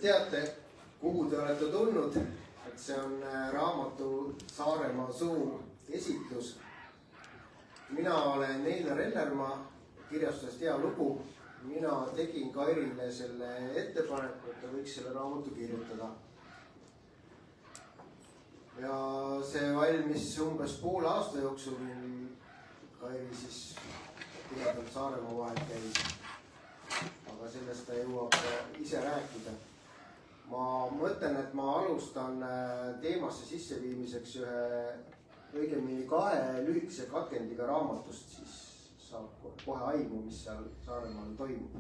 Teate, kuhu te olete tulnud, et see on raamatu Saaremaa suu esitlus. Mina olen Einar Ellermaa, kirjastusest Hea lugu. Mina tegin Kairile selle ettepaneku, et ta võiks selle raamatu kirjutada. Ja see valmis umbes poole aasta jooksul, Kairi siis tihedalt Saaremaa vahel käis. Aga sellest ta jõuab ise rääkida. Ma mõtlen, et ma alustan teemasse sisseviimiseks õigemini 2 lühikese katkendiga raamatust, siis saab kohe aimu, mis seal Saaremaal toimub.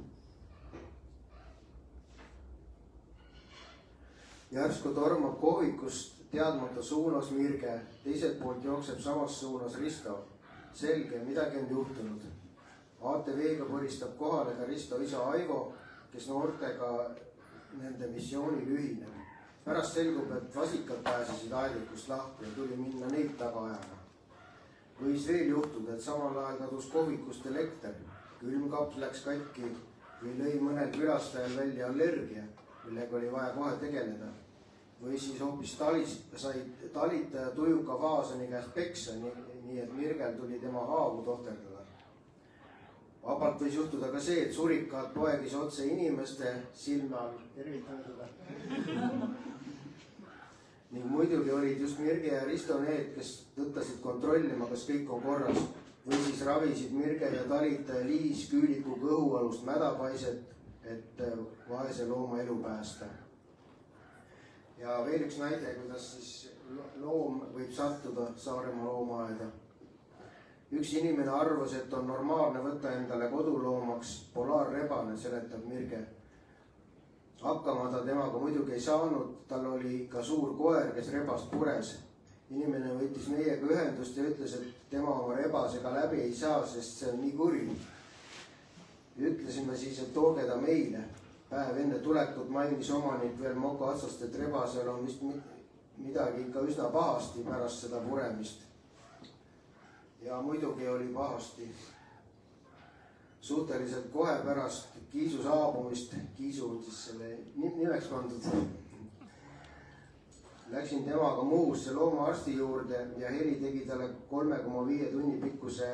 Järsku tormab kohvikust teadmata suunas Mirge, teiselt poolt jookseb samas suunas Risto. Selge, midagi on juhtunud. ATV-ga põristab kohale ka Risto isa Aivo, kes noortega nende missioonil ühineb. Pärast selgub, et vasikad pääsesid aedlikust lahti ja tuli minna neid taga ajama. Võis veel juhtuda, et samal ajal kadus kohvikust elekter. Külmkaps läks katki või lõi mõnel külastajal välja allergia, millega oli vaja kohe tegeleda. Või siis hoopis sai talitaja tujuka Vaasani käest peksa, nii et Mirgel tuli tema haavu tohterdada. Vabalt võis juhtuda ka see, et surikad poegis otse inimeste silme all. Tervitan seda. Ning muidugi olid just Mirge ja Risto need, kes tõttasid kontrollima, kas kõik on korras. Või siis ravisid Mirge ja talitaja Liis Küüliku kõhualust mädapaiset, et vaese looma elu päästa. Ja veel üks näide, kuidas siis loom võib sattuda Saaremaa loomaaeda. Üks inimene arvas, et on normaalne võtta endale koduloomaks polaarrebane, seletab Mirge. Hakkama ta temaga muidugi ei saanud, tal oli ka suur koer, kes rebast pures. Inimene võttis meiega ühendust ja ütles, et tema oma rebasega läbi ei saa, sest see on nii kuri. Ütlesime siis, et tooge ta meile. Päev enne tulekut mainis omanik veel moka otsast, et rebasel on vist midagi ikka üsna pahasti pärast seda puremist. Ja muidugi oli pahasti. Suhteliselt kohe pärast Kiisu saabumist, Kiisu on siis selle nimeks pandud, läksin temaga Muhusse loomaarsti juurde ja Heli tegi talle 3,5 tunni pikkuse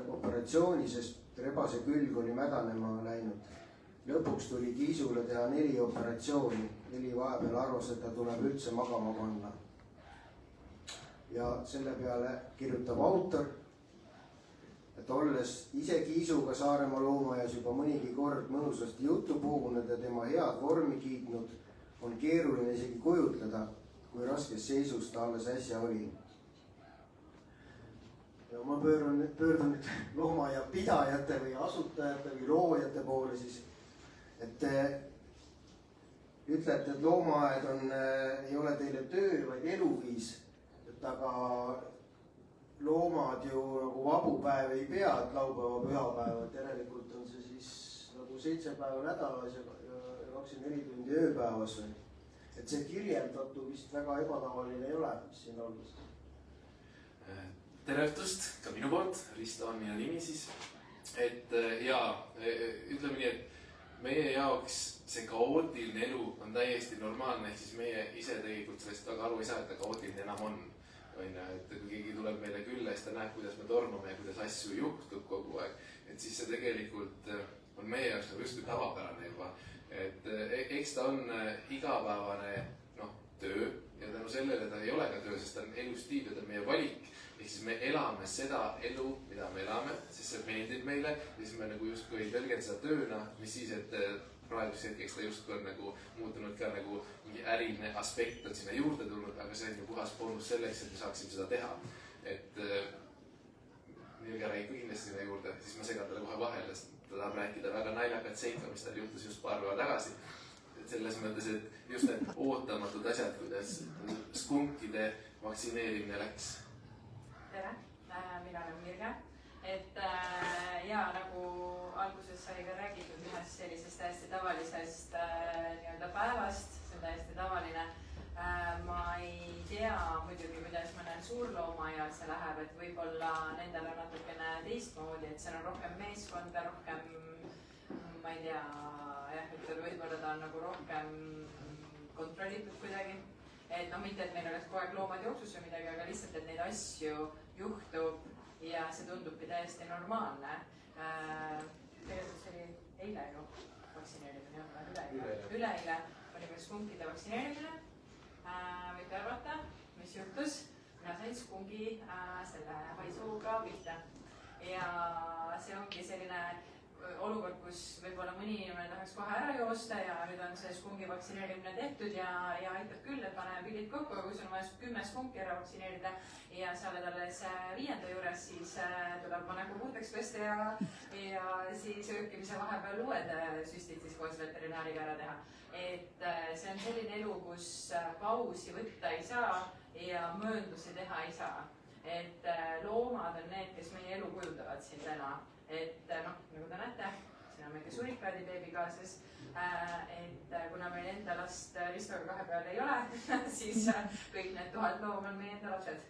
operatsiooni, sest rebase külg oli mädanema läinud. Lõpuks tuli Kiisule teha 4 operatsiooni. Heli vahepeal arvas, et ta tuleb üldse magama panna. Ja selle peale kirjutab autor, et olles ise Kiisuga Saaremaa loomaaias juba mõnigi kord mõnusasti juttu puhunud ja tema head vormi kiitnud, on keeruline isegi kujutleda, kui raskes seisus ta alles äsja oli. Ja ma pöördun nüüd loomaaia pidajate või asutajate või loojate poole siis, et te ütlete, et loomaaed ei ole teile töö, vaid eluviis, et aga loomad ju nagu vabupäev ei pea, et laupäeva pühapäeva, et järelikult on see siis nagu 7 päeva nädalas ja 24 tundi ööpäevas. Et see kirjeldatu vist väga ebatavaline ei ole, mis siin alguses. Tere õhtust, ka minu poolt, Risto on minu nimi siis. Et ütleme nii, et meie jaoks see kaootiline elu on täiesti normaalne, ehk siis meie ise tegelikult sellest väga aru ei saa, et ta kaootiline enam on. Et kui keegi tuleb meile külla ja siis ta näeb, kuidas me tormame ja kuidas asju juhtub kogu aeg, et siis see tegelikult on meie jaoks nagu justkui tavapärane juba. Et eks ta on igapäevane töö ja tänu sellele ta ei ole ka töö, sest ta on elustiil ja ta on meie valik. Ehk siis me elame seda elu, mida me elame, sest see meeldib meile ja siis me nagu justkui ei tõlgenda seda tööna, mis siis, et praeguseks hetkeks ta justkui on nagu muutunud ka nagu mingi äriline aspekt on sinna juurde tulnud, aga see on ju puhas boonus selleks, et me saaksime seda teha. Et Mirge räägib kindlasti sinna juurde, siis ma segan talle kohe vahele, sest ta tahab rääkida väga naljakat seika, mis tal juhtus just paar päeva tagasi. Et selles mõttes, et just need ootamatud asjad, kuidas skunkide vaktsineerimine läks. Tere, mina olen Mirge. Et nagu alguses sai ka räägitud ühest sellisest täiesti tavalisest päevast, see on täiesti tavaline. Ma ei tea muidugi, kuidas mõnel suurloomaaial see läheb, et võib-olla nendel on natukene teistmoodi, et seal on rohkem meeskonda, rohkem, ma ei tea, võib-olla ta on nagu rohkem plaanitud kuidagi. Et noh, mitte, et meil oleks kogu aeg loomad jooksus või midagi, aga lihtsalt, et neid asju juhtub ja see tundubki täiesti normaalne. Tegelikult see oli eile ju vaktsineerimine, üleeile oli meil skunkide vaktsineerimine. Võite arvata, mis juhtus. Mina sain skungi selle haisuga pihta. Ja see ongi selline olukord, kus võib-olla mõni inimene tahaks kohe ära joosta ja nüüd on see skungi vaktsineerimine tehtud ja aitab küll, et paneme pildid kokku, aga kui sul on vaja 10 skunki ära vaktsineerida ja sa oled alles 5. juures, siis tuleb ma nagu puhtaks pesta ja siis öökimise vahepeal uued süstid siis koos veterinaariga ära teha. Et see on selline elu, kus pausi võtta ei saa ja mööndusi teha ei saa. Et loomad on need, kes meie elu kujundavad siin täna. Et noh, nagu te näete, siin on väike surikaadi beebi kaasas, et kuna meil enda last Ristoga kahe peal ei ole, siis kõik need 1000 loom on meie enda lapsed.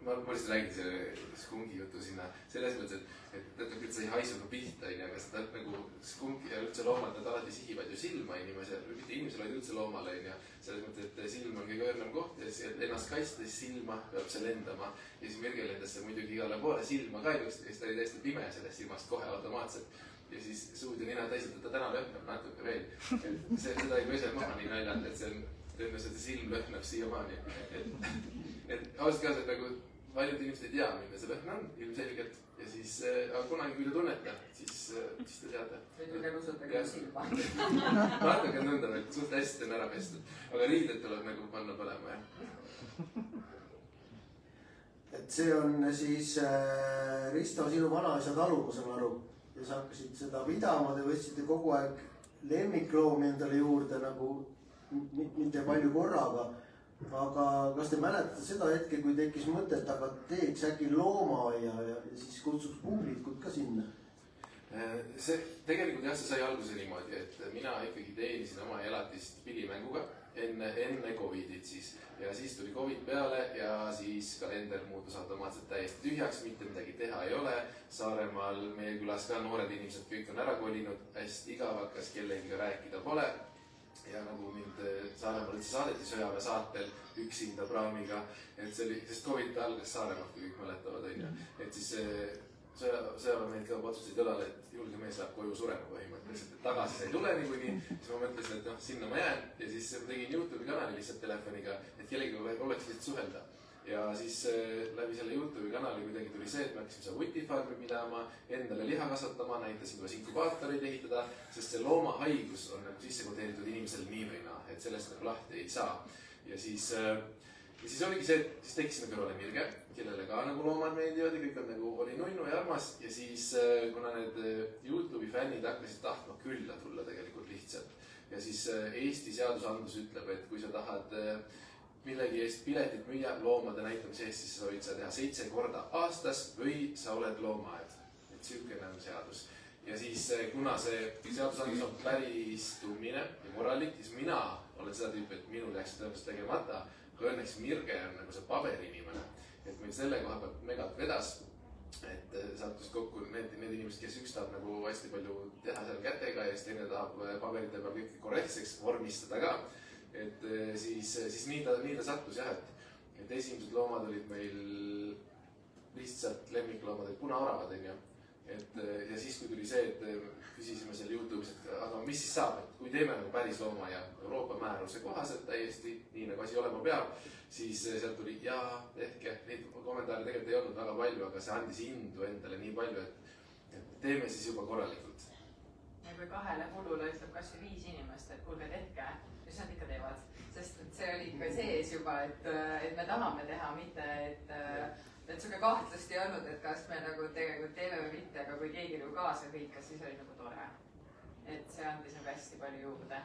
Ma lihtsalt räägin selle skungi jutu sinna selles mõttes, et sa ei haisuga pihta, aga seda nagu skungi ja üldse loomad, nad alati sihivad ju silma inimesel, mitte inimesel, vaid üldse loomale. Selles mõttes, et silm on kõige õrnem koht ja ennast kaistes silma peab see lendama. Ja siis Mirge lendas see muidugi igale poole silma ka just, kes ta oli täiesti pime sellest silmast kohe automaatselt. Ja siis suud ja nina täiselt, et ta täna lõhnab natuke veel. Seda ei pese maha nii naljalt, et see on tõenäoliselt, et see silm lõhnab siiamaani. Et ausalt ka, et nagu paljud inimesed ei tea, milline see lõhn on ilmselgelt. Ja siis, aga kunagi kui te tunnete, siis te teate. Või tüge nusutage silma. Natuke nõnda, et suht hästi on ära pestud. Aga riided tuleb nagu panna põlema, jah. Et see on siis Risto sinu vanaisa talu, ma saan aru. Ja sa hakkasid seda pidama, te võtsite kogu aeg lemmikloomi endale juurde nagu mitte palju korraga. Aga kas te mäletate seda hetke, kui tekkis mõte, et aga teeks äkki looma ja siis kutsuks publikut ka sinna? See tegelikult jah, see sai alguse niimoodi, et mina ikkagi teenisin oma elatist pilimänguga enne Covidit siis. Ja siis tuli Covid peale ja siis kalender muutus automaatselt täiesti tühjaks, mitte midagi teha ei ole. Saaremaal meie külas ka noored inimesed kõik on ära kolinud, hästi igav hakkas, kellegiga rääkida pole. Ja nagu mind Saaremaal üldse saadeti sõjaväe saatel üksinda praamiga, et see oli, sest Covid algas Saaremaalt, kui kõik mäletavad, on ju. Et siis sõjaväe mehed ka otsustasid õlale, et julge mees läheb koju surema põhimõtteliselt, et tagasi sa ei tule niikuinii. Siis ma mõtlesin, et noh, sinna ma jään ja siis tegin YouTube'i kanali lihtsalt telefoniga, et kellegi oleks lihtsalt suhelda. Ja siis läbi selle YouTube'i kanali kuidagi tuli see, et me hakkasime seda vutifarmi pidama, endale liha kasvatama, näitasin kuidas inkubaatoreid ehitada, sest see loomahaigus on nagu sisse kodeeritud inimesel nii või naa, et sellest nagu lahti ei saa. Ja siis oligi see, et siis tekkisime kõrvale Mirge, kellele ka nagu loomad meeldivad ja kõik on nagu oli nunnu ja armas. Ja siis, kuna need YouTube'i fännid hakkasid tahtma külla tulla tegelikult lihtsalt. Ja siis Eesti seadusandlus ütleb, et kui sa tahad millegi eest piletit müüa loomade näitamise eest, siis sa võid seda teha 7 korda aastas või sa oled loomaaed. Et sihukene on seadus. Ja siis, kuna see seadusandlus on päris tummine ja moralik, siis mina olen seda tüüpi, et minul jääks tõenäoliselt tegemata. Aga õnneks Mirge on nagu see paberinimene, et meil selle koha pealt megalt vedas, et sattus kokku need inimesed, kes üks tahab nagu hästi palju teha seal kätega ja siis teine tahab paberite peal kõik korrektseks vormistada ka. Et siis nii ta sattus jah, et esimesed loomad olid meil lihtsalt lemmikloomad, et punaoravad on ju. Ja siis kui tuli see, et küsisime seal YouTube'is, et aga mis siis saab, et kui teeme nagu päris looma ja Euroopa määruse kohaselt täiesti nii nagu asi olema peab, siis sealt tuli jaa, tehke. Neid kommentaare tegelikult ei olnud väga palju, aga see andis indu endale nii palju, et teeme siis juba korralikult. Ja kui 2 hullule ütleb kas või 5 inimest, et kuulge tehke, siis nad ikka teevad. Sest see oli ikka sees juba, et me tahame teha, mitte et siuke kahtlust ei olnud, et kas me nagu tegelikult teeme või mitte, aga kui keegi nagu kaasa hõikas, siis oli nagu tore. Et see andis nagu hästi palju juurde.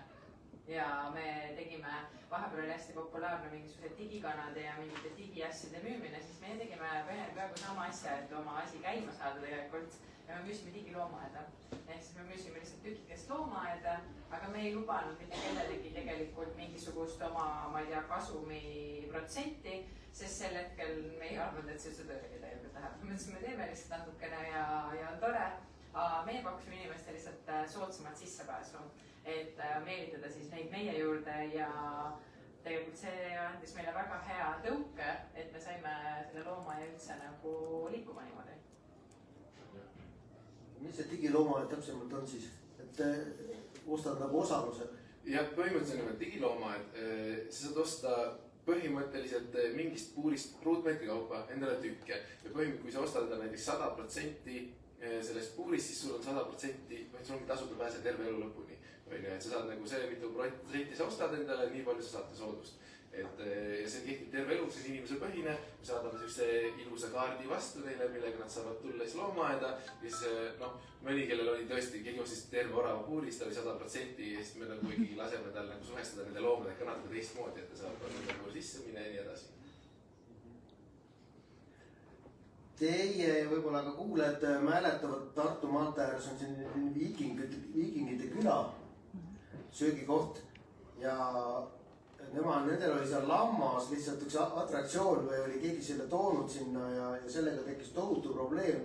Ja me tegime, vahepeal oli hästi populaarne mingisugused digikanade ja mingite digiasjade müümine, siis me tegime peaaegu sama asja, et oma asi käima saada tegelikult. Ja me müüsime digiloomaaeda. Ehk siis me müüsime lihtsalt tükikest loomaaeda, aga me ei lubanud mitte kellelegi tegelikult mingisugust oma, ma ei tea, kasumi protsenti, sest sel hetkel me ei arvanud, et see tööle täielikult läheb. Me mõtlesime, teeme lihtsalt natukene ja on tore. Meie pakkusime inimestele lihtsalt soodsamat sissepääsu. et meelitada siis neid meie juurde ja tegelikult see andis meile väga hea tõuke, et me saime selle looma ja üldse nagu liikuma niimoodi. Mis see digilooma täpsemalt on siis? Et ostad nagu osaluse? Ja põhimõtteliselt on digilooma, et sa saad osta põhimõtteliselt mingist puurist ruutmeetri kaupa endale tükke. Ja põhimõtteliselt, kui sa ostad näiteks 100% sellest puurist, siis sul on 100%, sul ongi tasuta pääse terve elu lõpuni. Et sa saad nagu see, mitu protsenti sa ostad endale, nii palju sa saate soodust. Ja see kehtib terve elu, see on inimese põhine. Me saadame sellise ilusa kaardi vastu neile, millega nad saavad tulla siis loomaaeda. Ja siis mõni, kellel oli tõesti, keegi ostis terve orava puurist, ta oli 100% ja siis me nagu ikkagi laseme tal nagu suhestada nende loomadega natuke teistmoodi, et ta saab nagu sisse minna ja nii edasi. Teie võib-olla ka kuuled mäletavad Tartu maantee ääres on siin viikingite küla, söögikoht ja nendel oli seal lammas lihtsalt üks atraktsioon või oli keegi selle toonud sinna ja sellega tekkis tohutu probleem.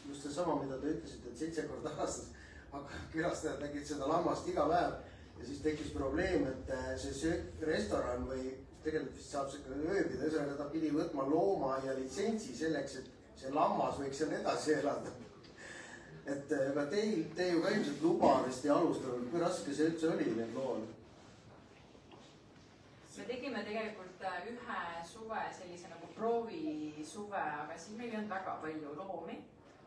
Just see sama, mida te ütlesite, et 7 korda aastas külastajad nägid seda lammast iga päev ja siis tekkis probleem, et see restoran või tegelikult vist saab see ka ööbida, ühesõnaga ta pidi võtma looma ja litsentsi selleks, et see lammas võiks seal edasi elada. Et aga te ju ka ilmselt luba vist ei alustanud, kui raske see üldse oli need lood? Me tegime tegelikult ühe suve sellise nagu proovi suve, aga siis meil ei olnud väga palju loomi.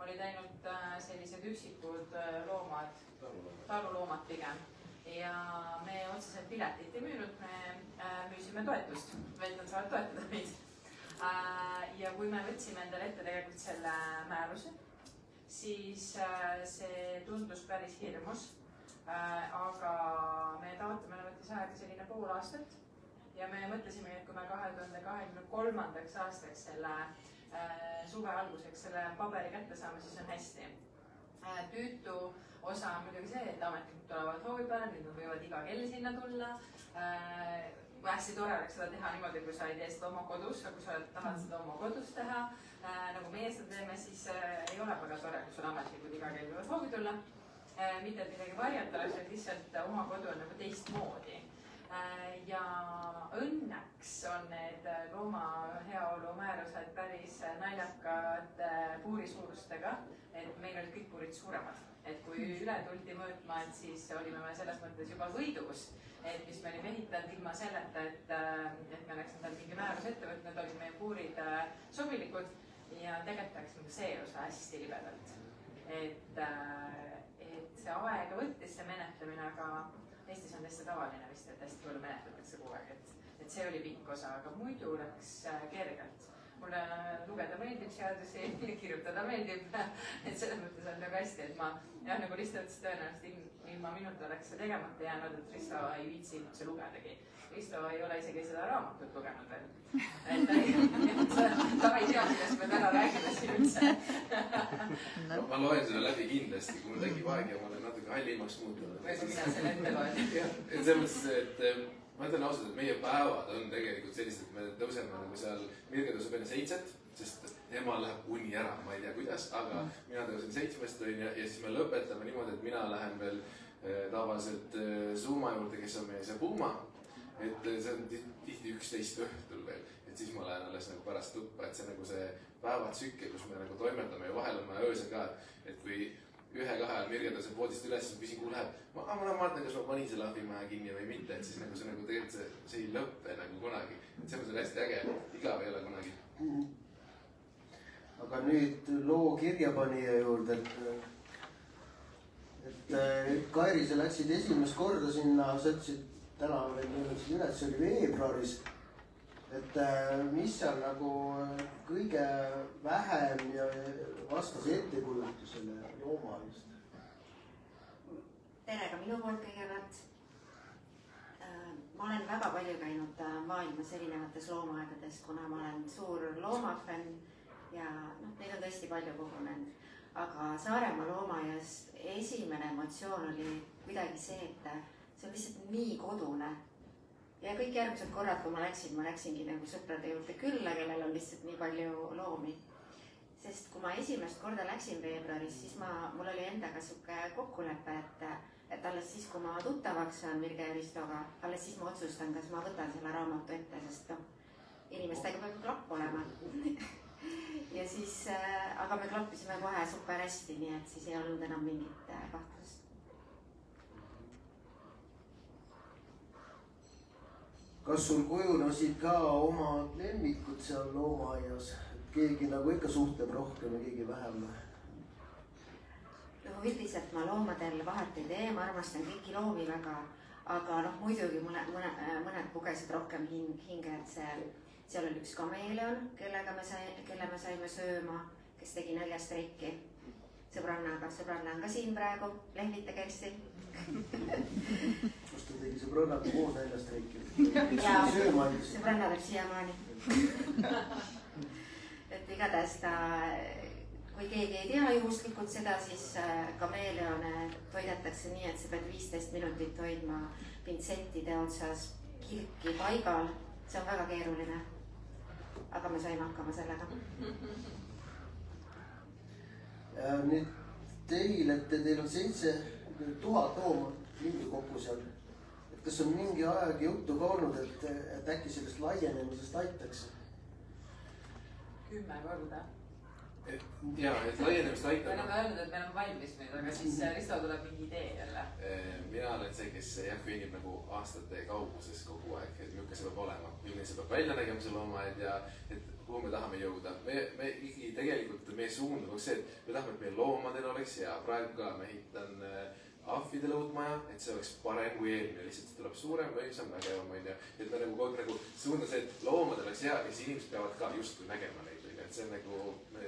Olid ainult sellised üksikud loomad, taluloomad pigem. Ja me otseselt piletit ei müünud, me müüsime toetust, et nad saavad toetada meid. Ja kui me võtsime endale ette tegelikult selle määruse, siis see tundus päris hirmus. Aga me taotamine võttis aega selline pool aastat. Ja me mõtlesime, et kui me 2023. aastaks selle suve alguseks selle paberi kätte saame, siis on hästi. Tüütu osa on muidugi see, et ametnikud tulevad hoovi peale, nüüd nad võivad iga kell sinna tulla. Hästi tore oleks seda teha niimoodi, kui sa ei tee seda oma kodus, aga kui sa tahad seda oma kodus teha, nagu meie seda teeme, siis ei ole väga tore, kui sul ametnikud iga kell võivad hoovi tulla. Mitte et midagi varjata oleks, et lihtsalt oma kodu on nagu teistmoodi. Ja õnneks on need looma heaolu määrused päris naljakad puurisuurustega, et meil olid kõik puurid suuremad. Et kui üle tuldi mõõtma, et siis olime me selles mõttes juba võidus, et mis me olime ehitanud ilma selleta, et me oleks endal mingi määrus ette võtnud, olid meie puurid sobilikud ja tegelikult läks see osa hästi libedalt. Et see aega võttis see menetlemine, aga Eestis on hästi tavaline vist, et hästi palju menetletakse kogu aeg, et see oli pikk osa, aga muidu läks kergelt. Mulle lugeda meeldib seadusi, kirjutada meeldib, et selles mõttes on nagu hästi, et ma nagu Risto ütles tõenäoliselt ilma minuta oleks see tegemata jäänud, et Risto ei viitsi üldse lugedagi. Risto ei ole isegi seda raamatut lugenud veel. Ta ei tea, millest me täna räägime siin üldse. Ma loen selle läbi kindlasti, kui mul tekib aeg ja ma olen natuke hallimaks muutunud. Või kui mina selle ette loen. Et selles mõttes, et ma ütlen ausalt, et meie päevad on tegelikult sellised, et me tõuseme nagu seal, Mirge tõuseb enne 7, sest tema läheb uni ära, ma ei tea kuidas, aga mina tõusen 7 ja siis me lõpetame niimoodi, et mina lähen veel tavaliselt Zuma juurde, kes on meie see Puma. Et see on tihti 11 õhtul veel, et siis ma lähen alles nagu pärast tuppa, et see nagu see päevatsükkel, kus me nagu toimetame ja vahel on ma öösel ka, et kui 1-2 ajal Mirge tõuseb voodist üles, siis küsin, kuhu läheb. Ma vaatan, kas ma panin selle ahvimaja kinni või mitte, et siis nagu see nagu tegelikult see ei lõppe nagu kunagi. Et see on hästi äge, igav ei ole kunagi. Aga nüüd loo kirjapanija juurde, et Kairi, sa läksid esimest korda sinna, sa ütlesid täna veel mõtlesid üles, see oli veebruaris. Et mis seal nagu kõige vähem ja vastas ettekujutusele loomalist? Tere ka minu poolt kõigepealt. Ma olen väga palju käinud maailmas erinevates loomaaedades, kuna ma olen suur loomafänn ja neid on tõesti palju kogunenud. Aga Saaremaa loomaaias esimene emotsioon oli kuidagi see, et see on lihtsalt nii kodune. Ja kõik järgmised korrad, kui ma läksingi nagu sõprade juurde külla, kellel on lihtsalt nii palju loomi. Sest kui ma esimest korda läksin veebruaris, siis mul oli endaga suke kokkulepe, et et alles siis, kui ma tuttavaks saan Mirge ja Ristoga, alles siis ma otsustan, kas ma võtan selle raamatu ette, sest noh, inimestega peab klapp olema. Ja siis, aga me klappisime kohe super hästi, nii et siis ei olnud enam mingit kahtlust. Kas sul kujunesid ka oma lemmikud seal loomaaias? Keegi nagu ikka suhtleb rohkem ja keegi vähem? No üldiselt ma loomadel vahet ei tee, ma armastan kõiki loomi väga, aga noh, muidugi mõned pugesid rohkem hinge, et seal oli üks kameeleon, kelle me saime sööma, kes tegi näljastreiki sõbrannaga. Sõbranna on ka siin praegu, lehvita Kersti. Kus ta tegi sõbrannaga koos näljastreiki? Ja sõbranna veel siiamaani. Et igatahes ta, kui keegi ei tea juhuslikult seda, siis kameeleone toidetakse nii, et sa pead 15 minutit hoidma pintsettide otsas kirki paigal. See on väga keeruline. Aga me saime hakkama sellega. Nüüd teil on 7000 looma lindu kokku seal. Kas on mingi aeg juttu ka olnud, et äkki sellest laienemisest aitaks? 10 korda. Jaa, et laienemist aitab. Me oleme öelnud, et meil on valmis nüüd, aga siis Risto tuleb mingi idee jälle. Mina olen see, kes kõnnib nagu aastate kauguses kogu aeg, et milline see peab olema. Milline see peab välja nägema see loomaaed ja et kuhu me tahame jõuda. Me tegelikult meie suund on see, et me tahame, et meie loomadel oleks hea. Praegu ka ma ehitan ahvidele uut maja, et see oleks parem kui eelmine. Lihtsalt tuleb suurem, võimsam, vägevam. Et me nagu suund on see, et loomadel oleks hea ja siis inimesed peavad ka justkui nägema neid. Et see on nagu, me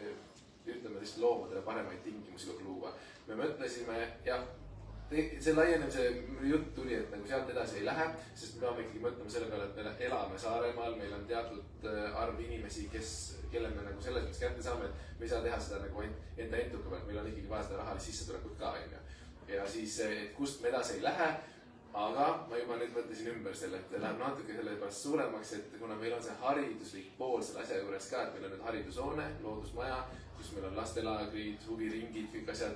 ütleme lihtsalt loomadele paremaid tingimusi kui luua. Me mõtlesime, jah, see laienemise jutt tuli, et nagu sealt edasi ei lähe, sest me peame ikkagi mõtlema selle peale, et me elame Saaremaal, meil on teatud arv inimesi, kelle me nagu selles mõttes kätte saame, et me ei saa teha seda nagu enda entuka pealt, meil on ikkagi vaja seda rahalist sissetulekut ka, ja siis, et kust me edasi ei lähe, aga ma juba nüüd mõtlesin ümber selle, et läheb natuke selle pärast suuremaks, et kuna meil on see hariduslik pool selle asja juures ka, et meil on nüüd haridushoone, loodusmaja, kus meil on lastelaagrid, huviringid, kõik asjad,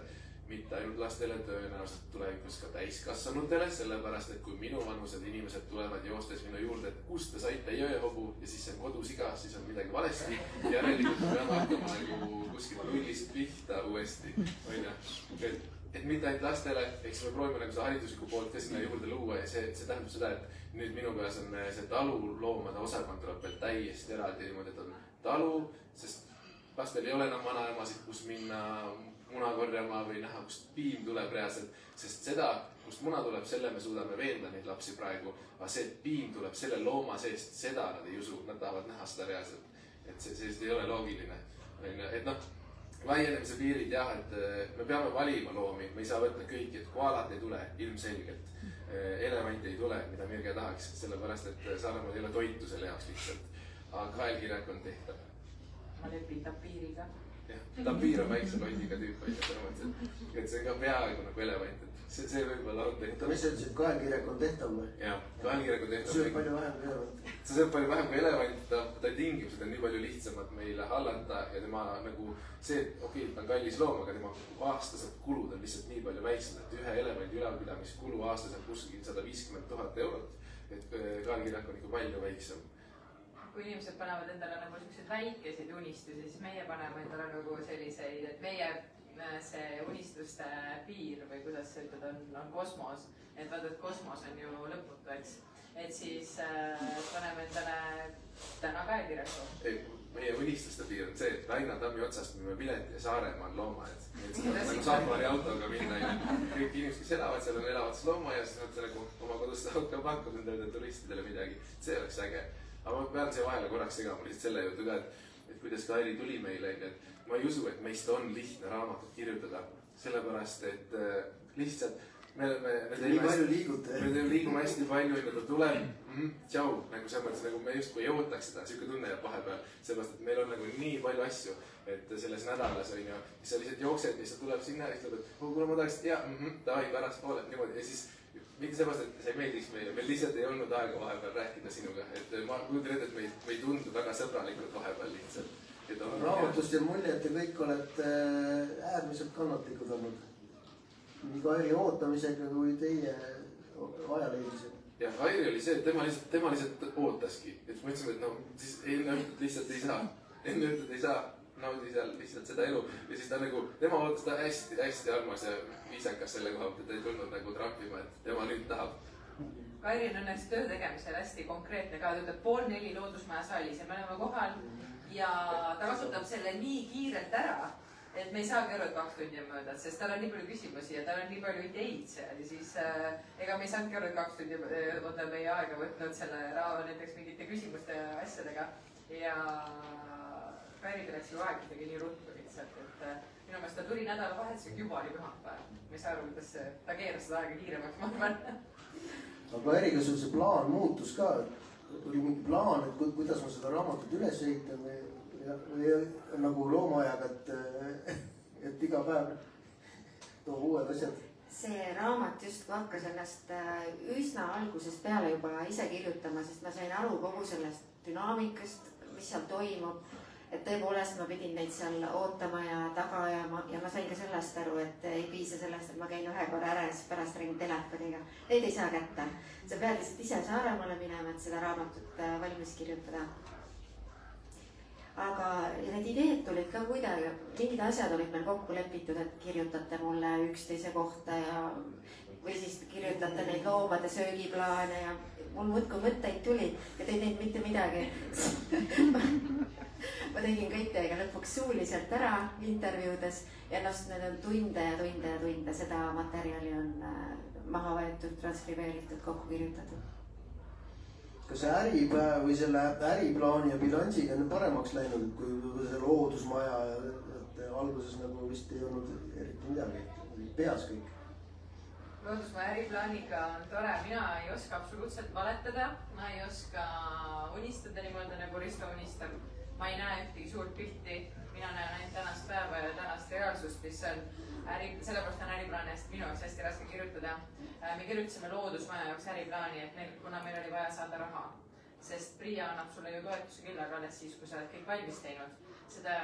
mitte ainult lastele, tõenäoliselt tulevikus ka täiskasvanutele, sellepärast, et kui minu vanused inimesed tulevad joostes minu juurde, et kust te saite jõehobu ja siis see on kodusiga, siis on midagi valesti. Järelikult me peame hakkama nagu kuskilt nullist pihta uuesti. Et mitte ainult lastele, eks me proovime nagu seda hariduslikku poolt ka sinna juurde luua ja see tähendab seda, et nüüd minu peas on see taluloomade osakond tuleb veel täiesti eraldi niimoodi, et on talu, sest lastel ei ole enam vanaemasid, kus minna muna korjama või näha, kust piim tuleb reaalselt, sest seda, kust muna tuleb, selle me suudame veenda neid lapsi praegu, aga see, et piim tuleb selle looma seest, seda nad ei usu, nad tahavad näha seda reaalselt, et see ei ole loogiline. Et noh, laienemise piirid jah, et me peame valima loomi, me ei saa võtta kõiki, et koalat ei tule ilmselgelt, elevanti ei tule, mida Mirge tahaks, sellepärast, et Saaremaal ei ole toitu selle jaoks lihtsalt, aga kaelkirjak on tehtav. Ma lepin tapiiriga. Jah, tapiir on väikse lotiga tüüp, et see on ka peaaegu nagu elevant, et see võib-olla on tehtav. Mis sa ütlesid, kaelkirjak on tehtav või? Jah, kaelkirjak on tehtav. Sööb palju vähem kui elevant. See sööb palju vähem kui elevant, ta tingimused on nii palju lihtsamad meile hallata ja tema nagu see, et okei, ta on kallis loom, aga tema aastased kulud on lihtsalt nii palju väiksed, et ühe elemendi ülalpidamiskulu aastas on kuskil 150 000 eurot, et kaelkirjak on ikka palju väiksem. Kui inimesed panevad endale nagu selliseid väikeseid unistusi, siis meie paneme endale nagu selliseid, et meie see unistuste piir või kuidas see ütled, on kosmos. Et vaata, et kosmos on ju lõputu, eks. Et siis paneme endale täna kaelkirjaku. Meie unistuste piir on see, et Raina Tammi otsast müüme pileti ja Saaremaa on loomaaed. Nagu safari autoga minna. Kõik inimesed, kes elavad seal, on elavad looma ja siis nad oma kodust auto pakkunud endale turistidele midagi. See oleks äge. Aga ma pean siia vahele korraks segama lihtsalt selle jutu ka, et kuidas Kairi tuli meile, et ma ei usu, et meist on lihtne raamatut kirjutada, sellepärast, et lihtsalt me liigume hästi palju, et ta tuleb, tšau, nagu selles mõttes, nagu me justkui ei ootaks seda, siuke tunne jääb vahepeal, sellepärast, et meil on nagu nii palju asju, et selles nädalas on ju, sa lihtsalt jooksed ja siis ta tuleb sinna ja siis ütleb, et kuna ma tahaks, davai, pärast poole, niimoodi ja siis mitte seepärast, et see ei meeldiks meile, meil lihtsalt ei olnud aega vahepeal rääkida sinuga, et ma kujutan ette, et me ei tundu väga sõbralikult vahepeal lihtsalt. Raamatust ja mulje, et te kõik olete äärmiselt kannatlikud olnud. nii Kairi ootamisega kui teie ajaleidisega. Ja Kairi oli see, et tema lihtsalt ootaski. Et ma ütlesin, et no siis enne õhtut lihtsalt ei saa. Enne õhtut ei saa. Naudi seal lihtsalt seda elu. Ja siis ta nagu, tema ootas ta hästi armas ja viisakas selle koha, et ta ei tulnud nagu trampima, et tema nüüd tahab. Kairi on õnneks töö tegemisel hästi konkreetne ka. Ta ütleb 3:30 Loodusmaja saalis ja me oleme kohal ja ta kasutab selle nii kiirelt ära, et me ei saagi aru, et 2 tundi on möödas, sest tal on nii palju küsimusi ja tal on nii palju ideid seal ja siis ega me ei saanudki aru, et 2 tundi on meie aega võtnud selle raha näiteks mingite küsimuste ja asjadega ja Kairiga läks ju aeg kuidagi nii ruttu lihtsalt, et minu meelest ta tuli nädalavahetusega juba oli pühapäev. Ma ei saa aru, kuidas ta keeras seda aega kiiremaks, ma arvan. Aga Kairiga sul see plaan muutus ka, oli mingi plaan, et kuidas ma seda raamatut üles ehitan või nagu loomaajaga, et iga päev toob uued asjad. See raamat justkui hakkas ennast üsna algusest peale juba ise kirjutama, sest ma sain aru kogu sellest dünaamikast, mis seal toimub. Et tõepoolest ma pidin neid seal ootama ja taga ajama ja ma sain ka sellest aru, et ei piisa sellest, et ma käin ühe korra ära ja siis pärast räägin telefoniga. Neid ei saa kätte. Sa pead lihtsalt ise Saaremaale minema, et seda raamatut valmis kirjutada. Aga need ideed tulid ka kuidagi, mingid asjad olid meil kokku lepitud, et kirjutate mulle üksteise kohta ja või siis kirjutate neid loomade söögiplaane ja mul muudkui mõtteid tuli ja te ei teinud mitte midagi. Ma tegin kõik teiega lõpuks suuliselt ära intervjuudes ja need on tunde ja tunde ja tunde. Seda materjali on maha võetud, transkribeeritud, kokku kirjutatud. Kas see äripäev või selle äriplaani ja bilansiga on paremaks läinud, kui see loodusmaja ja alguses nagu vist ei olnud eriti midagi, oli peas kõik? Loodusmaja äriplaaniga on tore, mina ei oska absoluutselt valetada, ma ei oska unistada niimoodi nagu Risto unistab. Ma ei näe ühtegi suurt pilti, mina näen ainult tänast päeva ja tänast reaalsust, mis on sellepärast on äriplaani eest minu jaoks hästi raske kirjutada. Me kirjutasime Loodusmaja jaoks äriplaani, et kuna meil oli vaja saada raha, sest Priia annab sulle ju toetuse küll, aga alles siis, kui sa oled kõik valmis teinud. Seda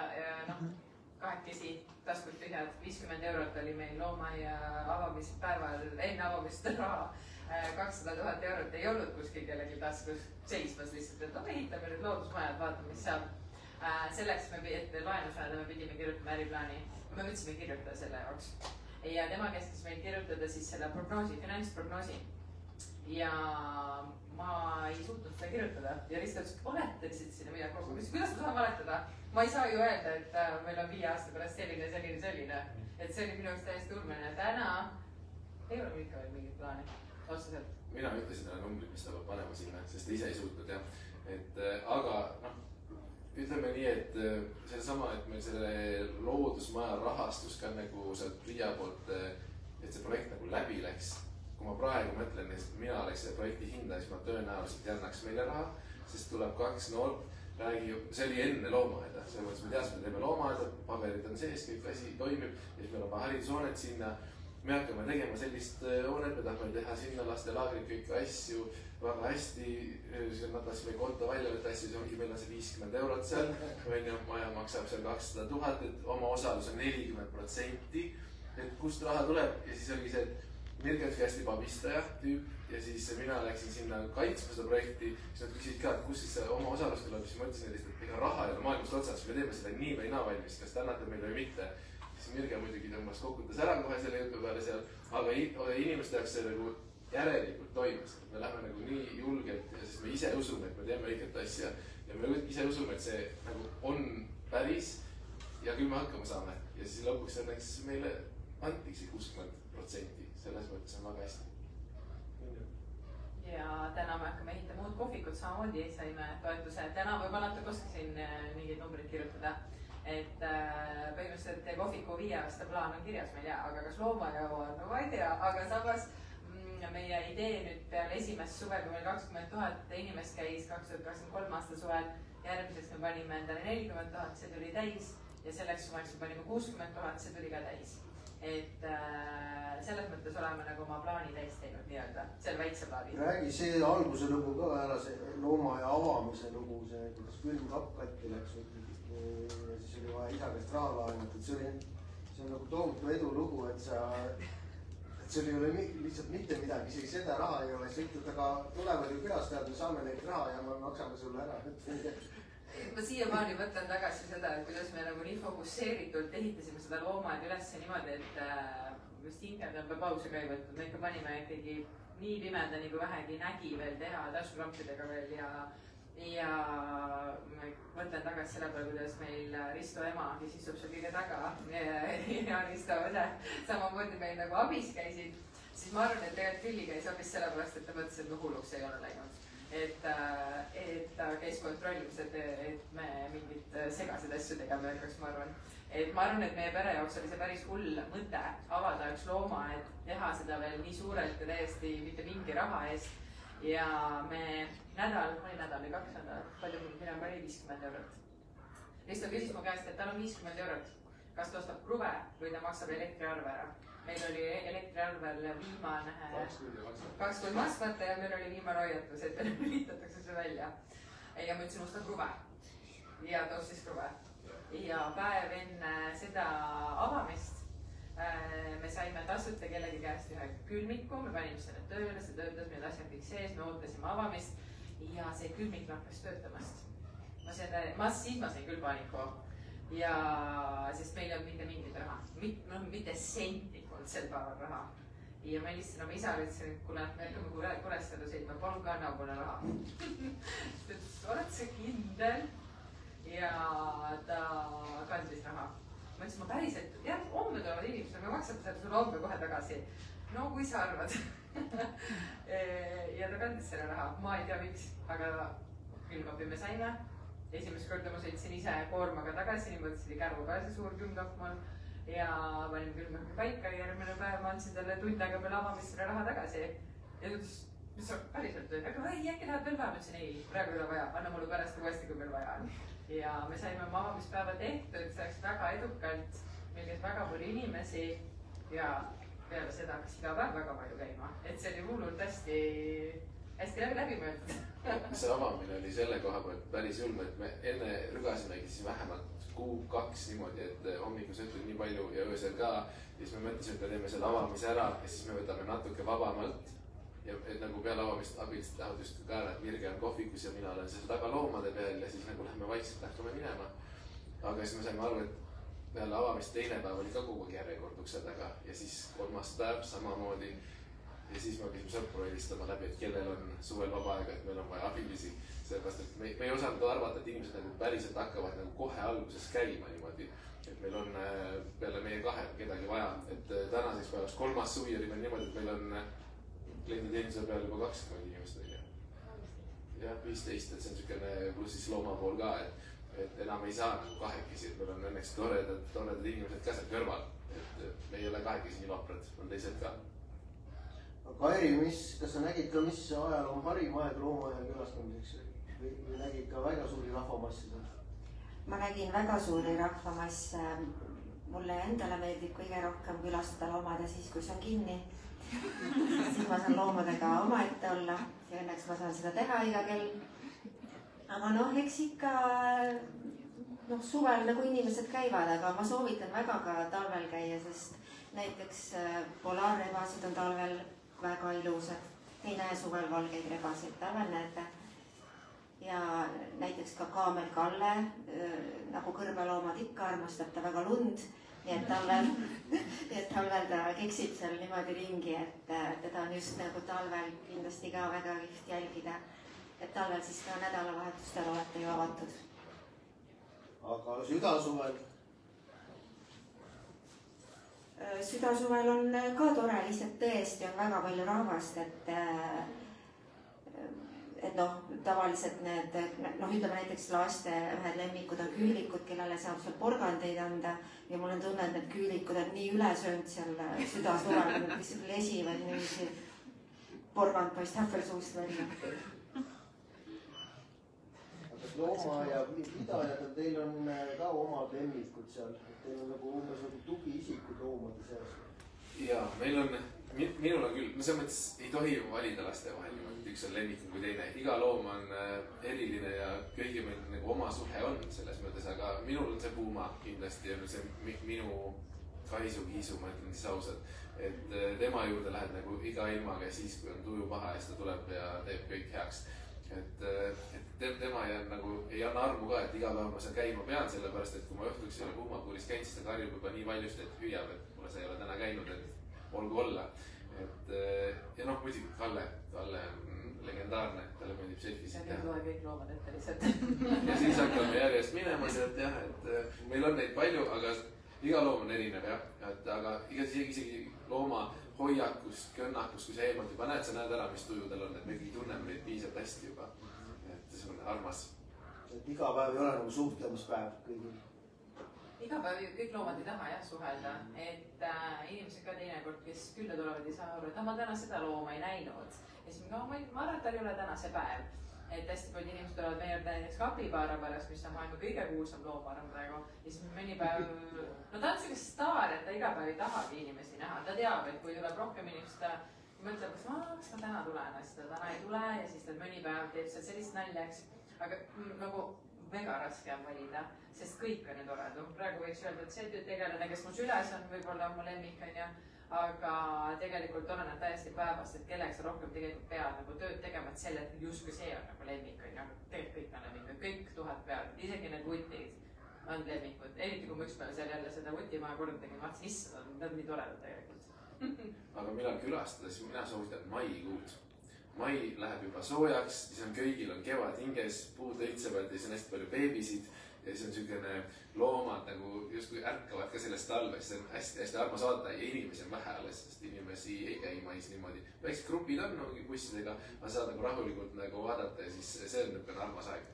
kahekesi taskud tühjad, 50 eurot oli meil loomaaia avamispäeval enne avamist raha. 200 000 eurot ei olnud kuskil kellegi taskus seismas lihtsalt, et ehitame nüüd loodusmajad, vaatame, mis saab. Selleks, et laenu saada, me pidime kirjutama äriplaani. Me võtsime kirjutada selle jaoks. Ja tema käskis meil kirjutada siis selle prognoosi, finantsprognoosi. Ja ma ei suutnud seda kirjutada. Ja Risto ütles, et valetasid sinna midagi kokku. Kuidas ma saan valetada? Ma ei saa ju öelda, et meil on 5 aasta pärast selline. Et see oli minu jaoks täiesti ulmene. Täna ei ole ikka veel mingit plaani. Otseselt. Mina ütlesin täna numbrid, mis ta peab panema sinna, sest ise ei suutnud jah. Aga ütleme nii, et sellesama, et meil selle loodusmaja rahastus ka nagu sealt Priia poolt, et see projekt nagu läbi läks. Kui ma praegu mõtlen, et mina oleks see projekti hinda, siis ma tõenäoliselt ei annaks meile raha, sest tuleb 2 noort, see oli enne loomaaeda. Selles mõttes me teadsime, et teeme loomaaeda, paberid on sees, kõik asi toimib ja siis meil on haridushoonet sinna. Me hakkame tegema sellist hoonet, me tahame teha sinna lastelaagrid kõik asju väga hästi. Nad tahtsime konto välja võtta asju, see ongi, meil on see 50 eurot seal. Maja maksab seal 200 000, et oma osalus on 40%. Et kust raha tuleb ja siis oligi see, et Mirke on hästi pabistaja tüüp ja siis mina läksin sinna kaitsma seda projekti. Siis nad küsisid ka, et kus siis oma osalus tuleb, siis ma ütlesin, et ega raha ei ole maailmast otsas, me teeme seda nii või naa valmis, kas te annate meile või mitte. Siis Mirke muidugi tõmbas kokutas ära kohe selle jutu peale seal, aga inimeste jaoks see nagu järelikult toimus. Me lähme nagu nii julgelt ja siis me ise usume, et me teeme õiget asja ja me ise usume, et see nagu on päris ja küll me hakkama saame. Ja siis lõpuks õnneks meile antiksi 60%, selles mõttes on väga hästi. Ja täna me hakkame ehitama uut kohvikut, samamoodi saime toetuse. Täna võib-olla natuke oskasin mingid numbrid kirjutada. Et põhimõtteliselt kohviku 5 aasta plaan on kirjas meil ja, aga kas loomaaia on, no ma ei tea, aga samas meie idee nüüd peale esimest suve, kui meil 20 000 inimest käis 2023 aasta suvel, järgmiseks me panime endale 40 000, see tuli täis ja selleks sumeks me panime 60 000, see tuli ka täis. Et selles mõttes oleme nagu oma plaani täis teinud nii-öelda, selle väikse plaani. Räägi see alguse lugu ka ära, see loomaaia avamise lugu, see kuidas külmkapp katki läks ja siis oli vaja isa käest raha laenata, et see on nagu tohutu edulugu, et sa et sul ei ole lihtsalt mitte midagi, isegi seda raha ei ole, sa ütled, aga tulevad ju külastajad, me saame neilt raha ja me maksame sulle ära. Ma siiamaani mõtlen tagasi seda, et kuidas me nagu nii fokusseeritult ehitasime seda loomaaeda üles niimoodi, et just hingetõmbepause ka ei võtnud. Me ikka panime ikkagi nii pimedani kui vähegi nägi veel teha taskulamppidega veel ja ma mõtlen tagasi selle peale, kuidas meil Risto ema, kes istub seal kõige taga ja Risto õde samamoodi meil nagu abis käisid, siis ma arvan, et tegelikult Villi käis abis sellepärast, et ta mõtles, et me hulluks ei ole läinud. Et ta käis kontrollimas, et me mingit segaseid asju tegema ei hakkaks, ma arvan. Et ma arvan, et meie pere jaoks oli see päris hull mõte avada üks loomaaed, teha seda veel nii suurelt ja täiesti mitte mingi raha eest. Ja me mõni nädal või 2 nädalat, palju mina pani 50 eurot. Risto küsis mu käest, et tal on 50 eurot. Kas ta ostab kruve või ta maksab elektriarve ära? Meil oli elektriarvel viimane 2 kuud maksmata ja meil oli viimane hoiatus, et meil lülitatakse see välja. Ja ma ütlesin, osta kruve. Ja ta ostis kruve. Ja päev enne seda avamist me saime tasuta kellegi käest ühe külmiku, me panime selle tööle, see töötas, meil asjad kõik sees, me ootasime avamist ja see külmik lahkas töötamast. Siis ma sain küll paaniku ja sest meil ei olnud mitte mingit raha, mitte senti polnud sel päeval raha. Ja ma helistasin oma isale, ütlesin, et kuule, me hakkame Kuressaare sõitma, palun ka anna mulle raha. Oled sa kindel? Ja ta kandis raha. Ma ütlesin, ma päriselt, jah, homme tulevad inimesed, me maksame selle sulle homme kohe tagasi. No kui sa arvad. Ja ta kandis selle raha, ma ei tea miks, aga külmkapi me saime. Esimest korda ma sõitsin ise koormaga tagasi, niimoodi see oli Kärvu ka see suur külmkapp mul. Ja panime külmkapi paika ja järgmine päev ma andsin talle tund aega peale avamist selle raha tagasi. Ja ta ütles, mis sa päriselt tööd, aga äkki läheb veel vaja, ma ütlesin ei, praegu ei ole vaja, anna mulle pärast uuesti, kui meil vaja on. Ja me saime oma avamispäeva tehtud, see läks väga edukalt, meil käis väga palju inimesi ja peale seda hakkas iga päev väga palju käima, et see oli hullult hästi läbi mõeldud. See avamine oli selle koha pealt päris julm, et me enne rügasimegi siis vähemalt 2 niimoodi, et hommikus õhtul nii palju ja öösel ka. Ja siis me mõtlesime, et me teeme selle avamise ära ja siis me võtame natuke vabamalt. Ja et nagu peale avamist abilised lähevad just ka ära, et Mirge on kohvikus ja mina olen seal taga loomade peal ja siis nagu lähme vaikselt hakkame minema. Aga siis me saime aru, et peale avamist teine päev oli ka kogu järjekord ukse taga ja siis 3. päev samamoodi. Ja siis me hakkasime sõpru helistama läbi, et kellel on suvel vaba aega, et meil on vaja abilisi. Sellepärast, et me ei osanud arvata, et inimesed nagu päriselt hakkavad nagu kohe alguses käima niimoodi. Et meil on peale meie 2 kedagi vaja. Et tänaseks päevaks 3. suvi oli meil niimoodi, et meil on klienditeenuse peal juba 20 inimest on ju. Ja 15, et see on niisugune pluss siis looma pool ka, et enam ei saa nagu 2-kesi, et meil on õnneks toredad inimesed ka seal kõrval. Et me ei ole 2-kesi nii vaprad, on teised ka. Kairi, kas sa nägid ka, mis ajal on parim aeg loomaaia külastamiseks või nägid ka väga suuri rahvamasse? Ma nägin väga suuri rahvamasse. Mulle endale meeldib kõige rohkem külastada loomade siis, kui see on kinni. Siis ma saan loomadega omaette olla ja õnneks ma saan seda teha iga kell. Aga eks ikka suvel nagu inimesed käivad, aga ma soovitan väga ka talvel käia, sest näiteks polaarrebasid on talvel väga ilusad. Ei näe suvel valgeid rebasid, talvel näete. Ja näiteks ka kaamel Kalle, nagu kõrbeloomad ikka, armastab ta väga lund. Nii et talvel ta keksib seal niimoodi ringi, et teda on just nagu talvel kindlasti ka väga kihvt jälgida. Et talvel siis ka nädalavahetustel olete ju avatud. Aga südasuvel? Südasuvel on ka tore, lihtsalt tõesti on väga palju rahvast, et tavaliselt need, ütleme näiteks laste ühed lemmikud on küülikud, kellele saab seal porgandeid anda ja mul on tunne, et need küülikud on nii ülesöönud seal südasuvel, et nad lihtsalt lesivad niiviisi porgand paistab veel suust välja. Aga loomaaia pidajad, teil on ka omad lemmikud seal, teil on nagu umbes nagu tugiisikud loomade seas. Jaa, meil on, minul on küll, selles mõttes ei tohi valida laste vahel niimoodi, üks on lemmikum kui teine. Iga loom on eriline ja kõigi meil nagu oma suhe on selles mõttes, aga minul on see Puma kindlasti on see minu Kaisu-Kiisu, ma ütlen siis ausalt, et tema juurde lähed nagu iga ilmaga siis, kui on tuju paha ja siis ta tuleb ja teeb kõik heaks. Et tema ei anna armu ka, et iga päev ma seal käima pean, sellepärast, et kui ma õhtuks ei ole Puhmapuuris käinud, siis ta karjub juba nii valjusti, et hüüab, et mulle sa ei ole täna käinud, et olgu olla. Ja noh, muidugi Kalle on legendaarne, talle meeldib selfisid teha. Ja nüüd kõik loomad ette lihtsalt. Ja siis hakkame järjest minema sealt jah, et meil on neid palju, aga iga loom on erinev jah. Aga isegi looma hoiakust, kõnnakust, kui sa eemalt juba näed, sa näed ära, mis tuju tal on, et me tunneme neid piisavalt hästi juba. Et see on armas. Et iga päev ei ole nagu suhtlemispäev kõigil. Iga päev kõik loomad ei taha jah suhelda, et inimesed ka teinekord, kes külla tulevad, ei saa aru, et ma täna seda looma ei näinud. Ja siis ma arvan, et tal ei ole täna see päev. Et hästi palju inimesed tulevad meie juurde näiteks kapibaara pärast, mis on maailma kõige kuulsam loomarm praegu. Ja siis mõni päev, no ta on selline staar, et ta iga päev ei tahagi inimesi näha. Ta teab, et kui tuleb rohkem inimest, ta mõtleb, kas ma täna tulen, siis ta täna ei tule ja siis ta mõni päev teeb seal sellist naljaks. Aga nagu väga raske on valida, sest kõik on ju toredad. Praegu võiks öelda, et see tegelane, kes mu süles on, võib-olla on mu lemmik, on ju. Aga tegelikult oleneb täiesti päevast, et kellega sa rohkem tegelikult pead nagu tööd tegema, et selle hetkel justkui see on nagu lemmik, on ju. Tegelikult kõik on lemmikud, kõik 1000 pead, isegi need vutid on lemmikud. Eriti kui ma ükspäev seal jälle seda vutimaja korda tegin, vaatasin, issand, nad on nii toredad tegelikult. Aga millal külastada, siis mina soovitan maikuud. Mai läheb juba soojaks, siis on köigil on kevad hinges, puud õitsevad ja siis on hästi palju beebisid. Ja siis on selline loomad nagu justkui ärkavad ka sellest talvest, see on hästi armas vaadata ja inimesi on vähe alles, sest inimesi ei käi mais niimoodi. Väiksed grupid on nagu bussidega, ma saad nagu rahulikult nagu vaadata ja siis see on niisugune armas aeg.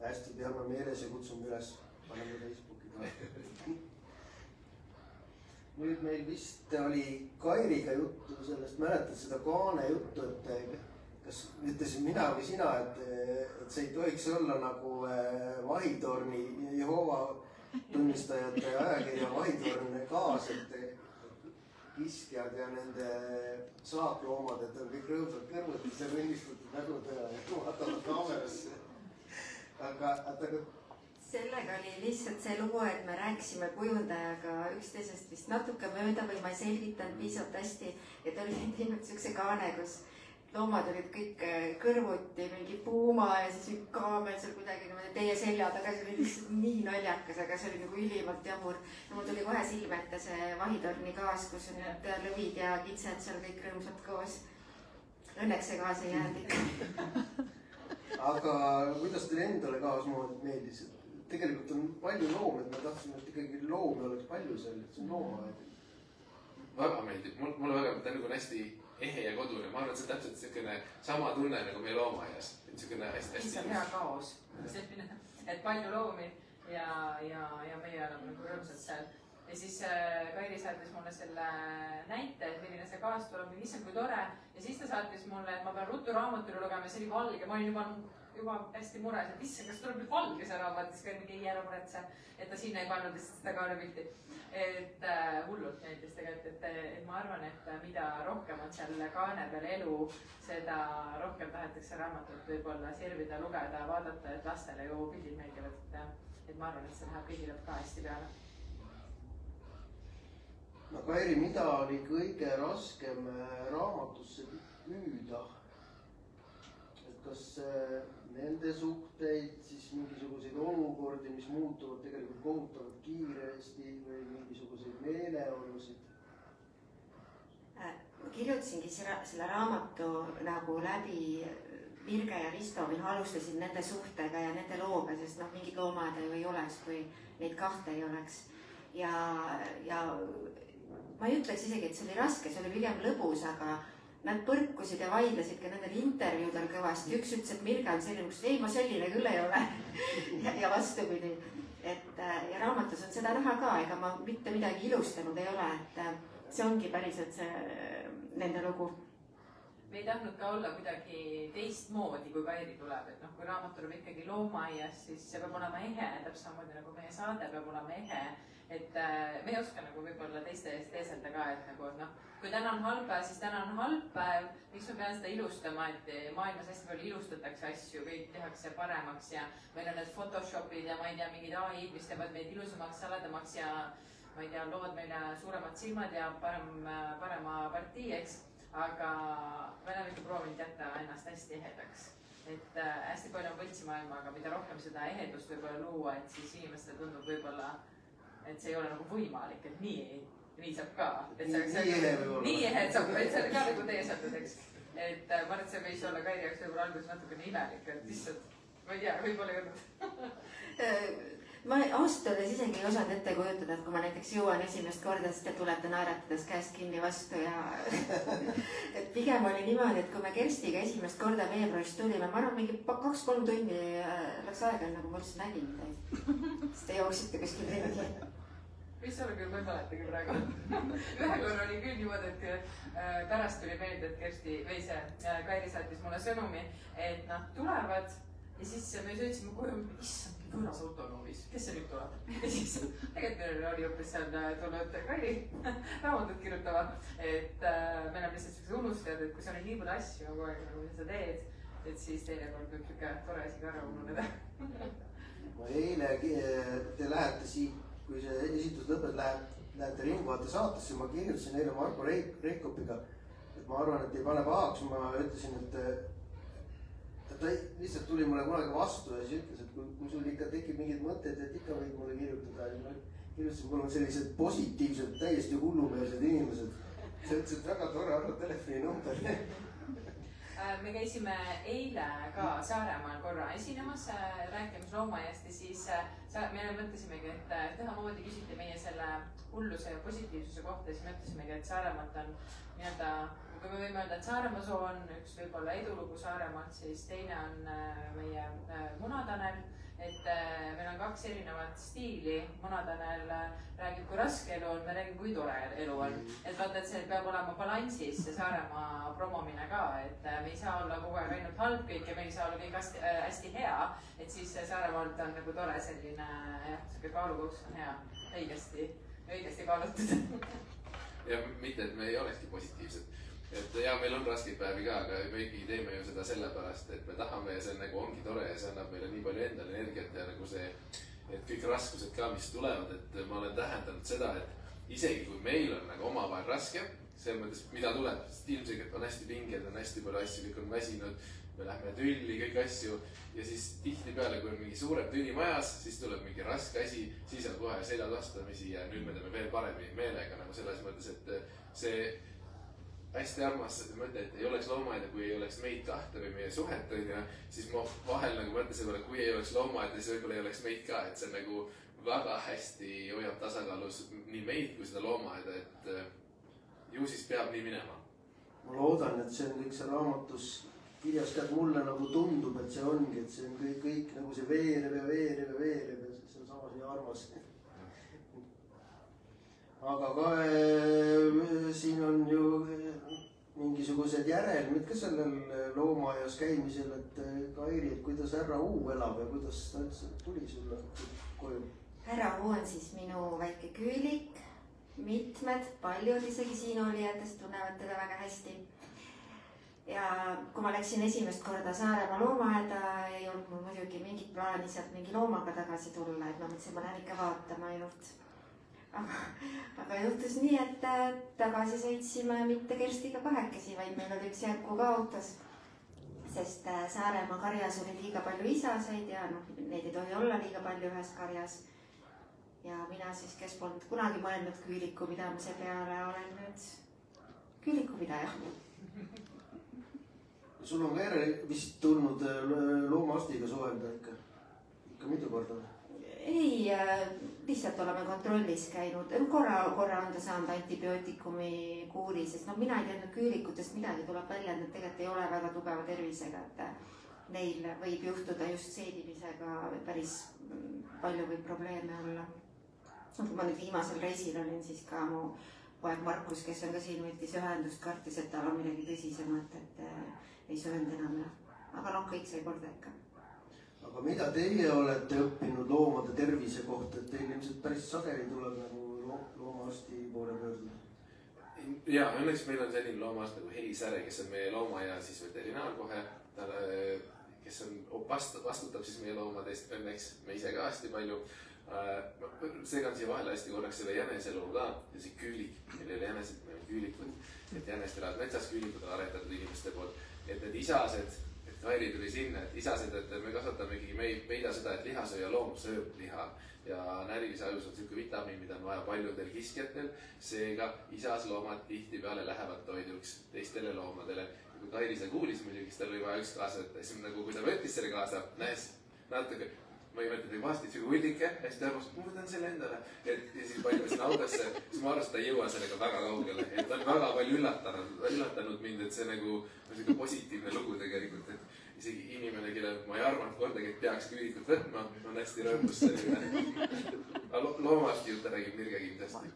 Hästi peame meeles ja kutsume üles, paneme Facebooki ka. Nüüd meil vist oli Kairiga juttu sellest, mäletad seda kaane juttu, et kas ütlesin mina või sina, et see ei tohiks olla nagu Vahitorni Jehoova tunnistajate ajakirja Vahitorn kaas, et kiskjad ja nende saakloomad, et on kõik rõõmsad kõrvutis ja rõnnistatud nägudega ja vaatavad kaamerasse. Aga sellega oli lihtsalt see lugu, et me rääkisime kujundajaga üksteisest vist natuke mööda või ma ei selgitanud piisavalt hästi, et oli teinud siukse kaane, kus loomad olid kõik kõrvuti, mingi puuma ja siis mingi kaamel seal kuidagi niimoodi teie selja taga, see oli lihtsalt nii naljakas, aga see oli nagu ülimalt jabur. Ja mul tuli kohe silme ette see Vahitorni kaas, kus on need lõvid ja kitsed seal kõik rõõmsad koos. Õnneks see kaas ei jäänud ikka. Aga kuidas teile endale kaasmoodi meeldis? Tegelikult on palju loomi, et me tahtsime, et ikkagi loomi oleks palju seal, et see on loomaaed. Väga meeldib, mulle väga meeldib, nagu on hästi ehe ja kodune. Ma arvan, et see on täpselt selline sama tunne nagu meie loomaaias. Selline hästi. See on hea kaos. Et palju loomi ja meie oleme nagu rõõmsad seal. Ja siis Kairi saatis mulle selle näite, et milline see kaas tuleb, issand kui tore. Ja siis ta saatis mulle, et ma pean ruttu raamatule lugema, see oli valge. Ma olin juba hästi mures, et issand, kas tuleb nüüd valge see raamat, siis ka mingi ei ära muretse, et ta sinna ei pannud lihtsalt seda kaanepilti. Et hullult meeldis tegelikult, et ma arvan, et mida rohkem on seal kaane peal elu, seda rohkem tahetakse raamatut võib-olla sirvida, lugeda, vaadata, et lastele ju pildid meeldivad. Et ma arvan, et see läheb kõigile ka hästi peale. No Kairi, mida oli kõige raskem raamatusse püüda? Et kas nende suhteid, siis mingisuguseid olukordi, mis muutuvad tegelikult kohutavalt kiiresti või mingisuguseid meeleolusid? Ma kirjutasingi selle raamatu nagu läbi Virge ja Risto, või alustasin nende suhtega ja nende looga, sest mingid loomad ju ei oleks, kui neid kahte ei oleks. Ja ma ei ütleks isegi, et see oli raske, see oli pigem lõbus, aga nad põrkusid ja vaidlesid ka nendel intervjuudel kõvasti. Üks ütles, et Mirge on selline, kus ei, ma selline küll ei ole. ja vastupidi. Ja raamatus on seda näha ka, ega ma mitte midagi ilustanud ei ole, et see ongi päriselt see nende lugu. Me ei tahtnud ka olla kuidagi teistmoodi, kui Kairi tuleb. Et kui raamat tuleb ikkagi loomaaias, siis see peab olema ehe, täpselt samamoodi nagu meie saade peab olema ehe. Et me ei oska nagu võib-olla teiste eest teeselda ka, et nagu, kui täna on halb päev, siis täna on halb päev. Miks me peame seda ilustama, et maailmas hästi palju ilustatakse asju, kõik tehakse paremaks ja meil on need Photoshopid ja ma ei tea, mingid AI-d, mis teevad meid ilusamaks, saladamaks ja ma ei tea, lood meile suuremad silmad ja parema partii, eks. Aga me oleme ikka proovinud jätta ennast hästi ehedaks. Et hästi palju on võltsimaailma, aga mida rohkem seda ehedust võib-olla luua, et siis inimestele tundub võib-olla, et see ei ole nagu võimalik, et nii saab ka. Nii ehed saab, et see on ka nagu teie saatnud, eks. Et ma arvan, et see võis olla Kairi jaoks võib-olla alguses natukene imelik, et lihtsalt, ma ei tea, võib-olla ei olnud. Ma ausalt öeldes isegi ei osanud ette kujutada, et kui ma näiteks jõuan esimest korda, siis te tulete naeratades käest kinni vastu ja et pigem oli niimoodi, et kui me Kerstiga esimest korda veebruaris tulime, ma arvan, mingi 2-3 tundi läks aega, enne kui ma üldse nägin teid. Siis te jooksite kuskil ringi. Mis olla küll, ma ei mäletagi praegu. Ühe korra oli küll niimoodi, et pärast tuli meelde, et Kersti või see Kairi saatis mulle sõnumi, et nad tulevad ja siis me sõitsime koju, issand, võõras autonoomis, kes see nüüd tuleb? Ja siis tegelikult meil oli hoopis seal tulnud Kairi raamatut kirjutama, et me oleme lihtsalt sellise unustajad, et kui sa on nii palju asju kogu aeg, nagu sa teed, et siis teinekord võib siuke tore asi ka ära ununeda. Eile te lähete siit, kui see esitus lõpeb, lähete Ringvaate saatesse, ma kirjutasin eile Marko Reikopiga, et ma arvan, et ei pane pahaks, ma ütlesin, et ta lihtsalt tuli mulle kunagi vastu ja siis ütles, et kui sul ikka tekib mingid mõtted, et ikka võid mulle kirjutada. Ja ma kirjutasin, mul on sellised positiivsed, täiesti hullumeelsed inimesed. See ütles, et väga tore arva telefoni number. Me käisime eile ka Saaremaal korra esinemas, rääkimas loomaaiast ja siis me mõtlesimegi, et teha moodi küsiti meie selle hulluse ja positiivsuse kohta ja siis mõtlesimegi, et Saaremaalt on nii-öelda, kui me võime öelda, et Saaremaa soo on üks võib-olla edulugu Saaremaalt, siis teine on meie Munatanel, et meil on 2 erinevat stiili. Munatanel räägib, kui raske elu on, me räägime, kui tore elu on. Et vaata, et see peab olema balansis ja Saaremaa promomine ka, et me ei saa olla kogu aeg ainult halb kõik ja me ei saa olla kõik hästi hea, et siis Saaremaalt on nagu tore selline, jah, siuke kaalukoks on hea, õigesti kaalutud. Ja mitte, et me ei olekski positiivsed. Et ja meil on raskeid päevi ka, aga me ikkagi teeme ju seda sellepärast, et me tahame ja see nagu ongi tore ja see annab meile nii palju endale energiat ja nagu see, et kõik raskused ka, mis tulevad, et ma olen tähendanud seda, et isegi kui meil on nagu omavahel raske, selles mõttes, mida tuleb, sest ilmselgelt on hästi pinged, on hästi palju asju, kõik on väsinud, me lähme tülli, kõik asju ja siis tihtipeale, kui on mingi suurem tüli majas, siis tuleb mingi raske asi, siis on kohe seljad vastamisi ja nüüd me teeme veel paremini meelega nagu selles mõttes, et see hästi armas mõte, et ei oleks loomaaeda, kui ei oleks meid kahte või meie suhet, siis ma vahel nagu mõtlesin, et kui ei oleks loomaaeda, siis võib-olla ei oleks meid ka, et see nagu väga hästi hoiab tasakaalus nii meid kui seda loomaaeda, et ju siis peab nii minema. Ma loodan, et see on kõik see raamatus kirjas ka, et mulle nagu tundub, et see ongi, et see on kõik nagu see veereb ja see on samas nii armas. Aga ka siin on ju mingisugused järelmid ka sellel loomaaias käimisel, et Kairi, et kuidas härra Uu elab ja kuidas ta üldse tuli sulle koju? Härra Uu on siis minu väike küülik, paljud isegi siin olijatest tunnevad teda väga hästi. Ja kui ma läksin esimest korda Saaremaa loomaaeda, ei olnud mul muidugi mingit plaani sealt mingi loomaga tagasi tulla, et ma mõtlesin, ma lähen ikka vaatama ainult. Aga juhtus nii, et tagasi sõitsime mitte Kerstiga kahekesi, vaid meil oli üks Järku ka autos, sest Saaremaa karjas oli liiga palju isaseid ja neid ei tohi olla liiga palju ühes karjas. Ja mina siis, kes polnud kunagi mõelnud küülikupidamise peale, olen nüüd küülikupidaja. Sul on ka vist tulnud loomaarstiga suhelda ikka mitu korda? Ei, lihtsalt oleme kontrollis käinud. Korra on ta saanud antibiootikumi kuuri, sest mina ei teadnud küülikutest midagi, tuleb välja, et nad tegelikult ei ole väga tugeva tervisega, et neil võib juhtuda just seedimisega päris palju võib probleeme olla. Kui ma nüüd viimasel reisil olin, siis ka mu poeg Markus, kes on ka siin, võttis ühendust, kartis, et tal on midagi tõsisemat, et ei söönud enam. Aga kõik sai korda ikka. Aga mida teie olete õppinud loomade tervise kohta, et teil ilmselt päris sageli tuleb nagu loomaarsti poole pöörduda? Ja, õnneks meil on selline loomaarst nagu Heli Säre, kes on meie loomaaia siis veterinaar kohe, kes vastutab siis meie loomadest õnneks, me ise ka hästi palju. segan siia vahele hästi korraks selle jäneseloo ka ja see küülik, meil ei ole jänesed, meil on küülikud, et jänest elavad metsas, küülikud on aretatud inimeste poolt, et need isased, et Kairi tuli sinna, et isased, et me kasvatame ikkagi, me ei peida seda, et lihasööja loom sööb liha ja närilise ajus on selline vitamiin, mida on vaja paljudel kiskjatel, seega isasloomad tihtipeale lähevad toiduks teistele loomadele. Kui Kairi seda kuulis muidugi, siis tal oli vaja üks kaasa võtta, siis nagu kui ta võttis selle kaasa, näes natuke, ma ei mõtle teid vahest, üks hullike, hästi arvas, ma võtan selle endale. Ja siis palju sinna autosse, siis ma arvasin, et ta ei jõua sellega väga kaugele. Et ta on väga palju üllatanud mind, et see nagu on selline positiivne lugu tegelikult. Et isegi inimene, kelle ma ei arvanud kordagi, et peaks küülikult võtma, on hästi rõõmus selle. Aga loomaarsti juurde räägib Mirge kindlasti.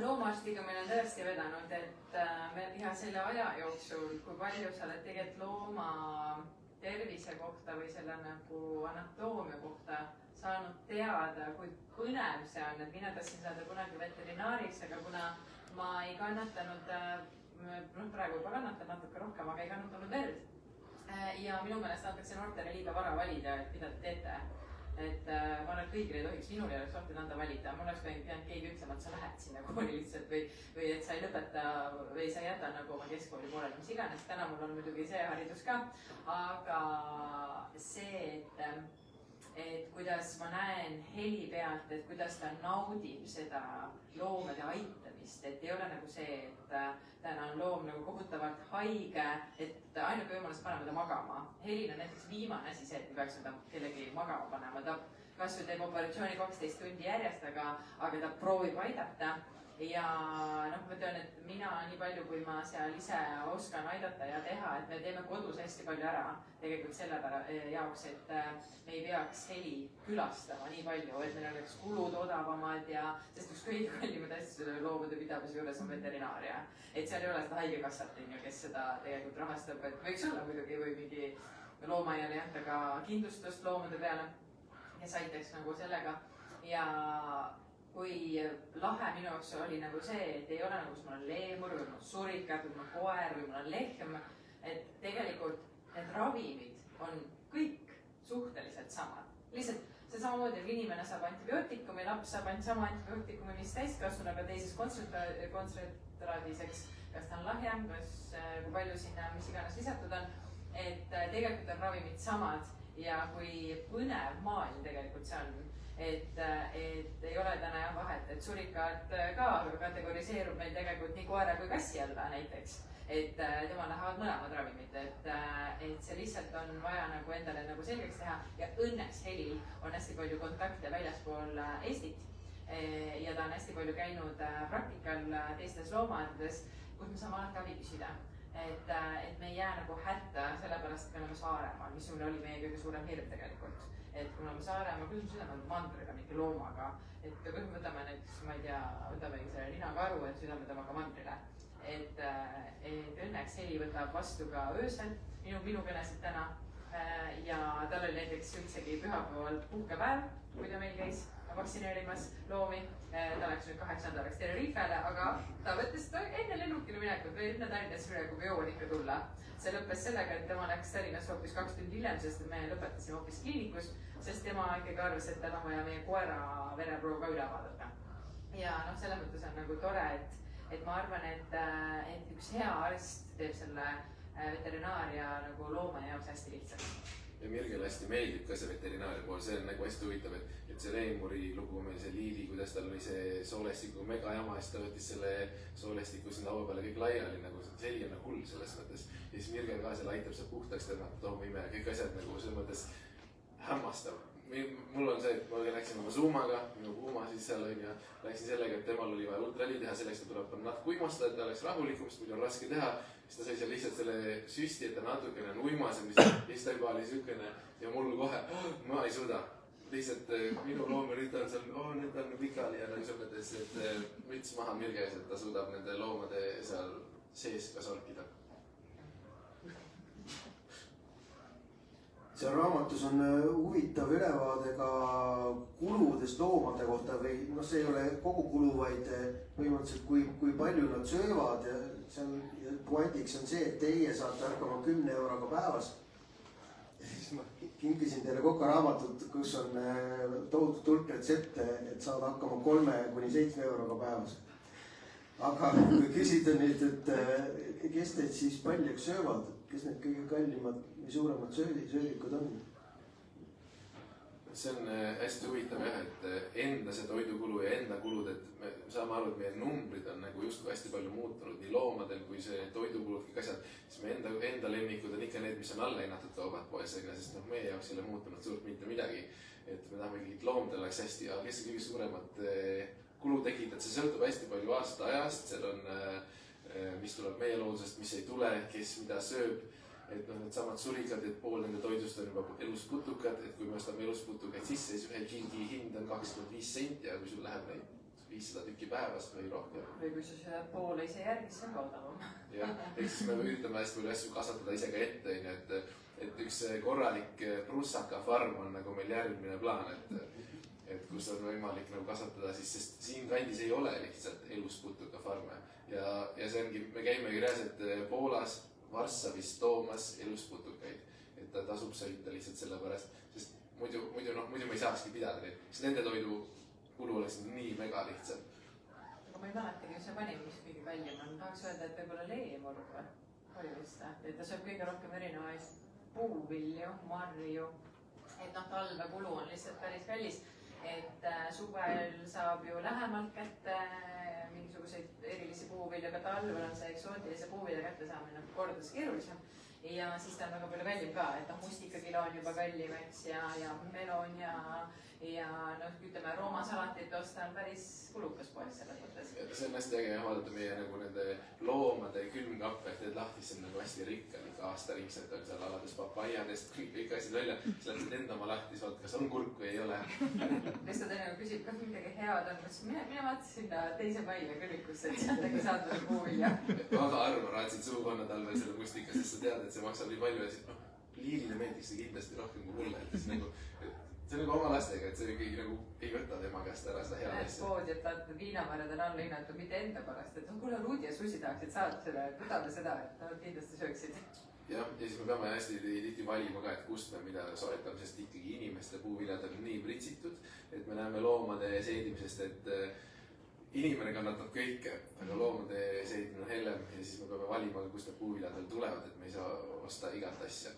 Loomaarstiga meil on tõesti vedanud, et ja selle aja jooksul, kui palju sa oled tegelikult looma tervise kohta või selle nagu anatoomia kohta saanud teada, kui põnev see on, et mina tahtsin saada kunagi veterinaariks, aga kuna ma ei kannatanud, praegu juba kannatan natuke rohkem, aga ei kannatanud verd. Ja minu meelest antakse noortele liiga vara valida, et mida te teete. Et ma arvan, et kõigile ei tohiks, minul ei oleks tohtinud anda valida, mul oleks pidanud keegi ütlema, et sa lähed sinna kooli lihtsalt või et sa ei lõpeta või sa ei jäta nagu oma keskkooli pooleli, mis iganes. Täna mul on muidugi see haridus ka, aga see, et kuidas ma näen heli pealt, et kuidas ta naudib seda loomade aitamist, et ei ole nagu see, et täna on loom nagu kohutavalt haige, et ainuke võimalus panema ta magama. Helil on näiteks viimane asi see, et me peaks ta kellegi magama panema. Ta kas või teeb operatsiooni 12 tundi järjest, aga ta proovib aidata. Ja noh, ma ütlen, et mina nii palju, kui ma seal ise oskan aidata ja teha, et me teeme kodus hästi palju ära tegelikult selle jaoks, et me ei peaks heli külastama nii palju, et meil oleks kulud odavamad ja sest üks kõige kallimad asju loomade pidamise juures on veterinaaria. Et seal ei ole seda haigekassat, kes seda tegelikult rahastab, et võiks olla muidugi või mingi loomaial ei anta ka kindlustust loomade peale, kes aitaks nagu sellega ja kui lahe minu jaoks oli nagu see, et ei ole nagu, kus mul on leemur või mul on surikad või mul on koer või mul on lehm, et tegelikult need ravimid on kõik suhteliselt samad. Lihtsalt see samamoodi, et inimene saab antibiootikumi, laps saab ainult sama antibiootikumi, mis täiskasvanu, aga teises kontsentraadis, kas ta on lahjem, kui palju sinna, mis iganes lisatud on, et tegelikult on ravimid samad ja kui põnev maailm tegelikult see on. Et ei ole täna jah vahet, et surikad ka kategoriseerub meil tegelikult nii koera kui kassi alla näiteks. Et tema lähevad mõlemad ravimid, et see lihtsalt on vaja nagu endale nagu selgeks teha ja õnneks Helil on hästi palju kontakte väljaspool Eestit. Ja ta on hästi palju käinud praktikal teistes loomaaiades, kus me saame alati abi küsida. Et me ei jää nagu hätta sellepärast, et me oleme Saaremaal, mis oli meie kõige suurem hirm tegelikult. Et kuna me Saaremaa, kuidas me südame mandriga, mingi loomaga, et kui me võtame näiteks, ma ei tea, võtamegi selle linakaru, et südame temaga mandrile. Et õnneks Heli võtab vastu ka öösel minu kõnesid täna ja tal oli näiteks üldsegi pühapäeval puhkepäev, kui ta meil käis vaktsineerimas loomi. Ta läks nüüd 8 nädalaks Tenerifele, aga ta võttis enne lennukile minekut või enne Tallinnasse minekuga jõuan ikka tulla. See lõppes sellega, et tema läks Tallinnasse hoopis 2 tundi hiljem, sest me lõpetasime hoopis kliinikus, sest tema ikkagi arvas, et tal on vaja meie koera vereproov ka üle vaadata. Ja noh, selles mõttes on nagu tore, et ma arvan, et üks hea arst teeb selle veterinaaria nagu looma jaoks hästi lihtsalt. Ja Mirgele hästi meeldib ka see veterinaaria pool, see on nagu hästi huvitav, et see leemuri lugu meil, see Liili, kuidas tal oli see soolestiku mega jama, siis ta võttis selle soolestiku sinna laua peale kõik laiali, nagu Heli on nagu hull selles mõttes. Ja siis Mirge ka seal aitab seal puhtaks tõmmata, toomime ja kõik asjad nagu selles mõttes hämmastav. Mul on see, et ma läksin oma Zumaga, minu Puma siis seal on ja läksin sellega, et temal oli vaja ultrali teha, selleks ta tuleb natuke uimastada, et ta oleks rahulikum, sest muidu on raske teha. Siis ta sai seal lihtsalt selle süsti, et ta natukene on uimasem, siis ta juba oli sükene ja mul kohe, ma ei suuda. Lihtsalt minu loomerid on seal, nüüd on pikali ja nagu sõpõttes, et müts maha Mirges, et ta suudab nende loomade seal sees ka sorkida. Seal raamatus on huvitav ülevaade ka kuludest loomade kohta või see ei ole kogu kulu, vaid põhimõtteliselt kui palju nad söövad ja puandiks on see, et teie saate hakkama 10 euroga päevas. siis ma kinkisin teile kokaraamatut, kus on tohutult hulk retsepte, et saada hakkama 3 kuni 7 euroga päevas. Aga kui küsida nüüd, et kes teid siis paljaks söövad, kes need kõige kallimad või suuremad söödikud on? See on hästi huvitav jah, et enda see toidukulu ja enda kulud, et me saame aru, et meie numbrid on nagu justkui hästi palju muutunud, nii loomadel kui see toidukulud, kõik asjad, siis me enda lemmikud on ikka need, mis on alla hinnatud kaubad poes, sest meie jaoks ei ole muutunud suurt mitte midagi. Et me tahame ikkagi, et loomadel oleks hästi, aga kes kõige suuremat kulu tekitab, see sõltub hästi palju aasta ajast, seal on, mis tuleb meie loodusest, mis ei tule, kes mida sööb. Et need samad sulikad, et pool nende toidust on juba elusputukad, et kui me ostame elusputukaid sisse, siis ühe kilgi hind on 25 senti ja kui sul läheb neid 500 tükki päevas või rohkem. Või kui sa sööd poole ise järgi, siis on ka odavam. Jah, ehk siis me üritame hästi palju asju kasvatada ise ka ette, et üks korralik prussakafarm on nagu meil järgmine plaan, et kus on võimalik nagu kasvatada, sest siin kandis ei ole lihtsalt elusputukafarme ja see ongi, me käimegi reaalselt Poolas, Varssavis toomas elusputukaid, et ta tasub sõita lihtsalt selle pärast, sest muidu me ei saakski pidada neid, sest nende toidu kulu oleks nii mega lihtsalt. Aga ma ei mäletagi, mis see panim, mis kõige kallim on. Tahaks öelda, et võib-olla leemurg või? Oli vist, et ta sööb kõige rohkem erinevaid puuvilju, marju. Et talve kulu on lihtsalt päris kallis, et suvel saab ju lähemalt kätte mingisuguseid erilisi puuvilju, aga talvel on see eksootilise puuvilja kätte saamine kordades keerulisem. Ja siis ta on väga palju kallim ka, et mustikakilo on juba kallim, eks, ja melon ja ütleme, roomasalatit osta on päris kulukas poes selles mõttes. See on hästi äge vaadata meie nagu nende loomade külmkappe, et need lahtis on nagu hästi rikkalik aastaringselt on seal alates papaiadest, kõik asjad välja. Siis lähtid enda oma lahtis, vaat kas on kurk või ei ole. Lihtsalt enne küsib, kas midagi head on, kas mina vaatasin sinna 2. maile kõlvikusse, et sealt äkki saad veel puuvilja. Väga harva raatsid suupanna talvel selle mustika, sest sa tead, et see maksab nii palju ja siis Liilile meeldiks see kindlasti rohkem kui mulle, et see on nagu oma lastega, et see keegi nagu ei võta tema käest ära seda head asja. Poodi, et vaata viinamarjad on alla hinnatud mitte enda pärast, et kuule Rudi ja Susi tahaksid saada selle, et võtame seda, et nad kindlasti sööksid. Jah, ja siis me peame hästi tihti valima ka, et kust me mida soetame, sest ikkagi inimeste puuviljad on nii pritsitud, et me näeme loomade seedimisest, et inimene kannatab kõike, aga loomade seedimine on hellem ja siis me peame valima, kust need puuviljad veel tulevad, et me ei saa osta igat asja.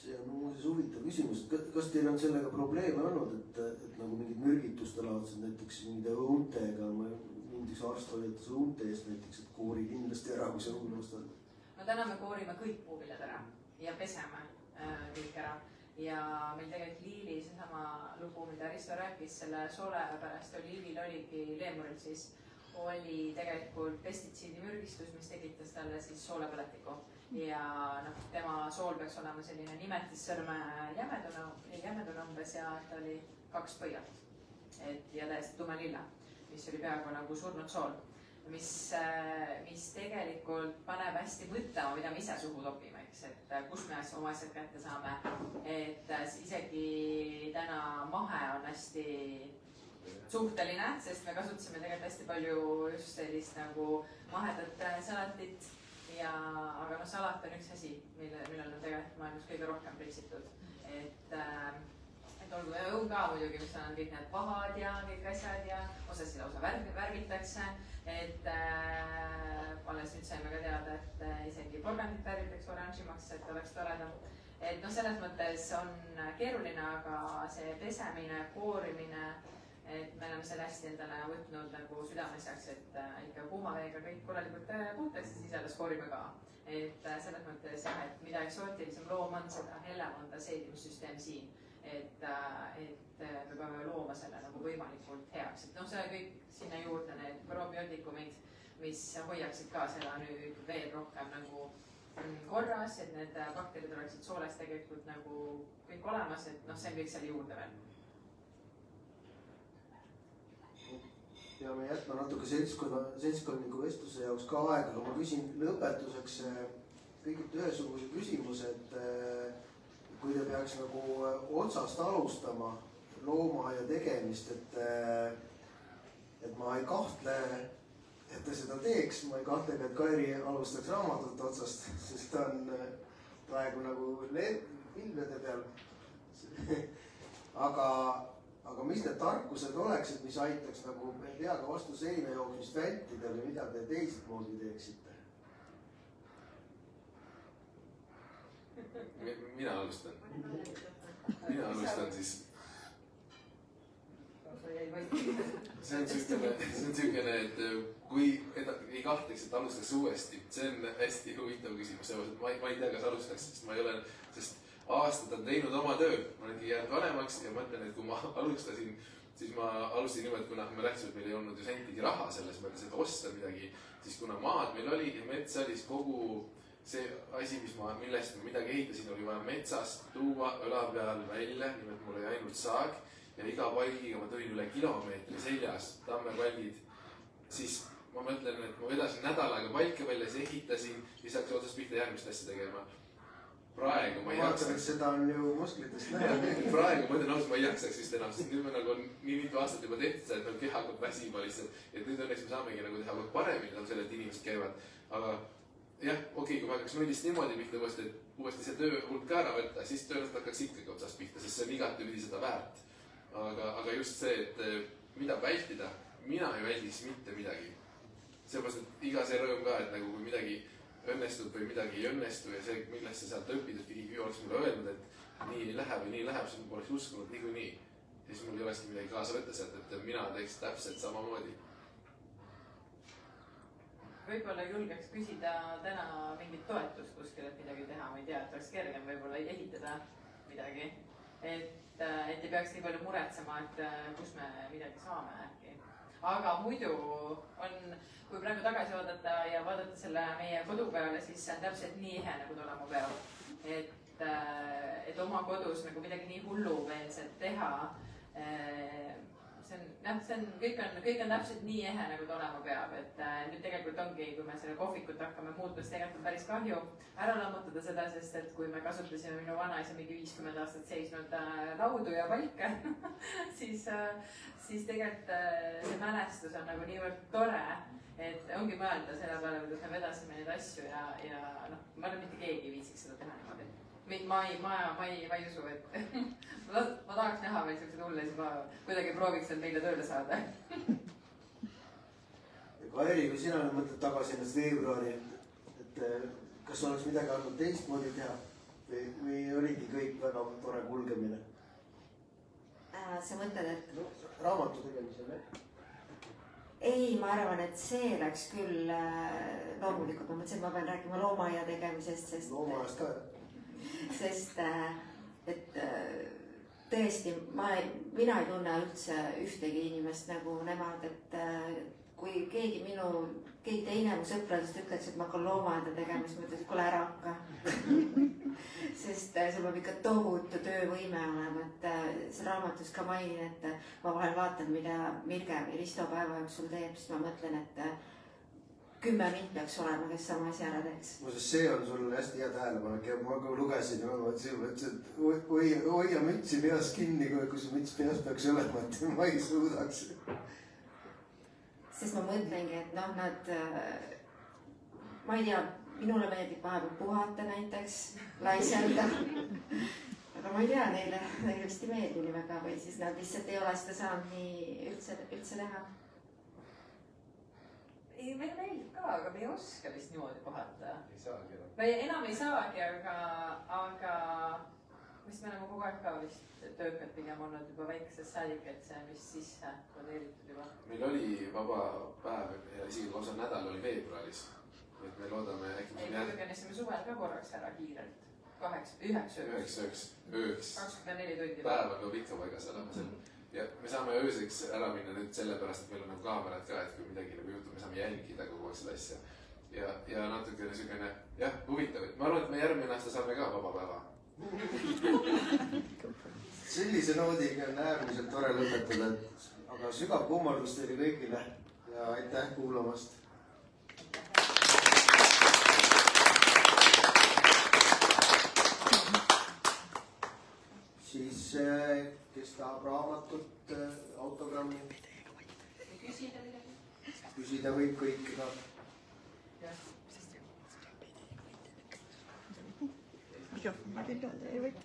See on muuseas huvitav küsimus, et kas teil on sellega probleeme olnud, et nagu mingid mürgituste laadsed näiteks mingide õuntega, mingiks arst hoiatas õunte eest näiteks, et koori kindlasti ära, kui sa õunne ostad? No täna me koorime kõik puuviljad ära ja peseme kõik ära. Ja meil tegelikult Liili seesama lugu, mida Risto rääkis selle soole pärast, Liivil oligi leemuril siis, oli tegelikult pestitsiidimürgistus, mis tekitas talle siis soolepõletiku. Ja tema sool peaks olema selline nimetissõrme jämeduna umbes ja ta oli 2 põialt. Ja täiesti tumelilla, mis oli peaaegu nagu surnud sool. Mis tegelikult paneb hästi mõtlema, mida me ise suhu topime, eks, et kus me oma asjad kätte saame. Et isegi täna mahe on hästi suhteline, sest me kasutasime tegelikult hästi palju just sellist nagu mahedat salatit. Aga salat on üks asi, millel on tegelikult maailmas kõige rohkem pritsitud. Et olgu õun ka muidugi, mis on kõik need pahad ja kõik asjad ja osas lausa värvitakse. Et alles nüüd saime ka teada, et isegi porgandit värvitakse oranžimaks, et oleks toredam. Et selles mõttes on keeruline, aga see pesemine, koorimine, et me oleme selle hästi endale võtnud nagu südameseks, et ikka kuuma veega kõik korralikult puhtaks ja siis alles koorime ka. Et selles mõttes jah, et mida eksootilisem loom on, seda hellem on ta seedimissüsteem siin. Et me peame looma selle nagu võimalikult heaks. Et see kõik sinna juurde need probiootikumid, mis hoiaksid ka seda nüüd veel rohkem nagu korras, et need bakterid oleksid sooles tegelikult nagu kõik olemas, et see on kõik seal juurde veel. Peame jätma natuke seltskondliku vestluse jaoks ka aega, aga ma küsin lõpetuseks kõigilt ühesuguse küsimuse, et kui te peaks nagu otsast alustama loomaaia tegemist, et ma ei kahtle, et ta seda teeks, ma ei kahtle ka, et Kairi alustaks raamatut otsast, sest ta praegu nagu pilvede peal. aga mis need tarkused oleks, et mis aitaks nagu peaga vastu seina jooksmist vältida või mida te teistmoodi teeksite? Mina alustan siis. See on süükene, et kui ei kahtleks, et alustaks uuesti, see on hästi huvitav küsimus, ma ei tea, kas alustaks, sest ma ei ole, sest aastad on teinud oma töö, ma olengi jäänud vanemaks ja mõtlen, et kui ma alustasin, siis ma alustasin niimoodi, kuna me läksime, meil ei olnud ju sentigi raha selles mõttes, et osta midagi, siis kuna maad meil oli ja mets oli kogu see asi, millest ma midagi ehitasin, oli vaja metsast tuua õla peal välja, nimelt mul oli ainult saag ja iga palgiga ma tõin üle kilomeetri seljas tammepalgid, siis ma mõtlen, et ma vedasin nädal aega palke välja, siis ehitasin ja siis hakkasin otsast pihta järgmist asja tegema. Praegu ma ei jaksaks. Seda on ju musklitest näha. Praegu ma ütlen ausalt, ma ei jaksaks vist enam, sest nüüd me nagu on nii mitu aastat juba tehtud, et meil keha hakkab väsima lihtsalt. Et nüüd õnneks me saamegi nagu teha paremini, tänu selle, et inimesed käivad. Aga jah, okei, kui ma hakkaks nullist niimoodi pihta uuesti see töö hulk ka ära võtta, siis tõenäoliselt hakkaks ikkagi otsast pihta, sest see on igatepidi seda väärt. Aga just see, et mida vältida, mina ei väldiks mitte midagi. Seepärast, et iga see rõõm ka, et nagu kui midagi õnnestub või midagi ei õnnestu ja see, millest sa sealt õpid, et keegi oleks mulle öelnud, et nii ei lähe või nii läheb, siis ma poleks uskunud niikuinii. Ja siis mul ei olekski midagi kaasa võtta sealt, et mina teeks täpselt samamoodi. Võib-olla julgeks küsida täna mingit toetust kuskil, et midagi teha, ma ei tea, et oleks kergem võib-olla ehitada midagi. Et ei peaks nii palju muretsema, et kus me midagi saame äkki. Aga muidu on, kui praegu tagasi vaadata ja vaadata selle meie kodu peale, siis see on täpselt nii ehe, nagu ta olema peab. Et oma kodus nagu midagi nii hullumeelset teha, kõik on täpselt nii ehe, nagu ta olema peab. Et nüüd tegelikult ongi, kui me selle kohvikut hakkame muutma, siis tegelikult on päris kahju ära lammutada seda, sest et kui me kasutasime minu vanaisa mingi 50 aastat seisnud laudu ja palke, siis tegelikult see mälestus on nagu niivõrd tore, et ongi mõelda selle peale, kuidas me vedasime neid asju ja noh, ma arvan, mitte keegi ei viitsiks seda teha niimoodi. Ma ei usu, et ma tahaks näha veel sellised hulle, siis ma kuidagi prooviks seal meile tööle saada. Kairi, kui sina mõtled tagasi ennast veebruari, et kas oleks midagi andnud teistmoodi teha või oligi kõik väga tore kulgemine? Sa mõtled, et... Raamatu tegemisel, Ei, ma arvan, et see läks küll loomulikult. Ma mõtlesin, et ma pean rääkima loomaaia tegemisest, sest... Loomaajast ka, Sest, et tõesti, mina ei tunne üldse ühtegi inimest nagu nemad, et kui keegi teine mu sõpradest ütleks, et ma hakkan loomaaeda tegema, siis ma ütlen, et kuule ära hakka. Sest sul peab ikka tohutu töövõime olema, et see raamatus ka mainin, et ma vahel vaatan, mida Mirge või Risto päeva jooksul teeb, siis ma mõtlen, et 10 mind peaks olema, kes sama asja ära teeks. See on sul hästi hea tähelepanek ja ma ka lugesin ja ma mõtlesin, et hoia mütsi peas kinni, kui see müts peas peaks olema, et ma ei suudaks. Sest ma mõtlengi, et noh, nad, ma ei tea, minule meeldib vahepeal puhata näiteks, laiselda. Aga ma ei tea, neile vist ei meeldi nii väga või siis nad lihtsalt ei ole seda saanud nii üldse teha. Ei, meil meeldib ka, aga me ei oska vist niimoodi puhata. Ei saagi enam. Või enam ei saagi, aga vist me oleme kogu aeg ka vist töökad pigem olnud juba väikesest säädik, et see on vist sisse kodeeritud juba. Meil oli vaba päev ja isegi lausa nädal oli veebruaris. Et me loodame äkki... Ei, me käisime suvel ka korraks ära kiirelt. 9 ööks. 24 tundi. Päev on ikka paigas olema seal. Ja me saame ööseks ära minna nüüd sellepärast, et meil on nagu kaamerad ka, et kui midagi nagu juhtub, me saame jälgida kogu aeg seda asja. Ja natuke niisugune, jah, huvitav. Ma arvan, et me järgmine aasta saame ka vaba päeva. Sellise noodiga on äärmiselt tore lõpetada, aga sügav kummardus teile kõigile ja aitäh kuulamast. Siis kes tahab raamatut, autogrammi? Küsida võib kõik. mikrofoni küljele ei võta.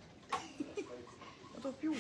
Ta toob juua.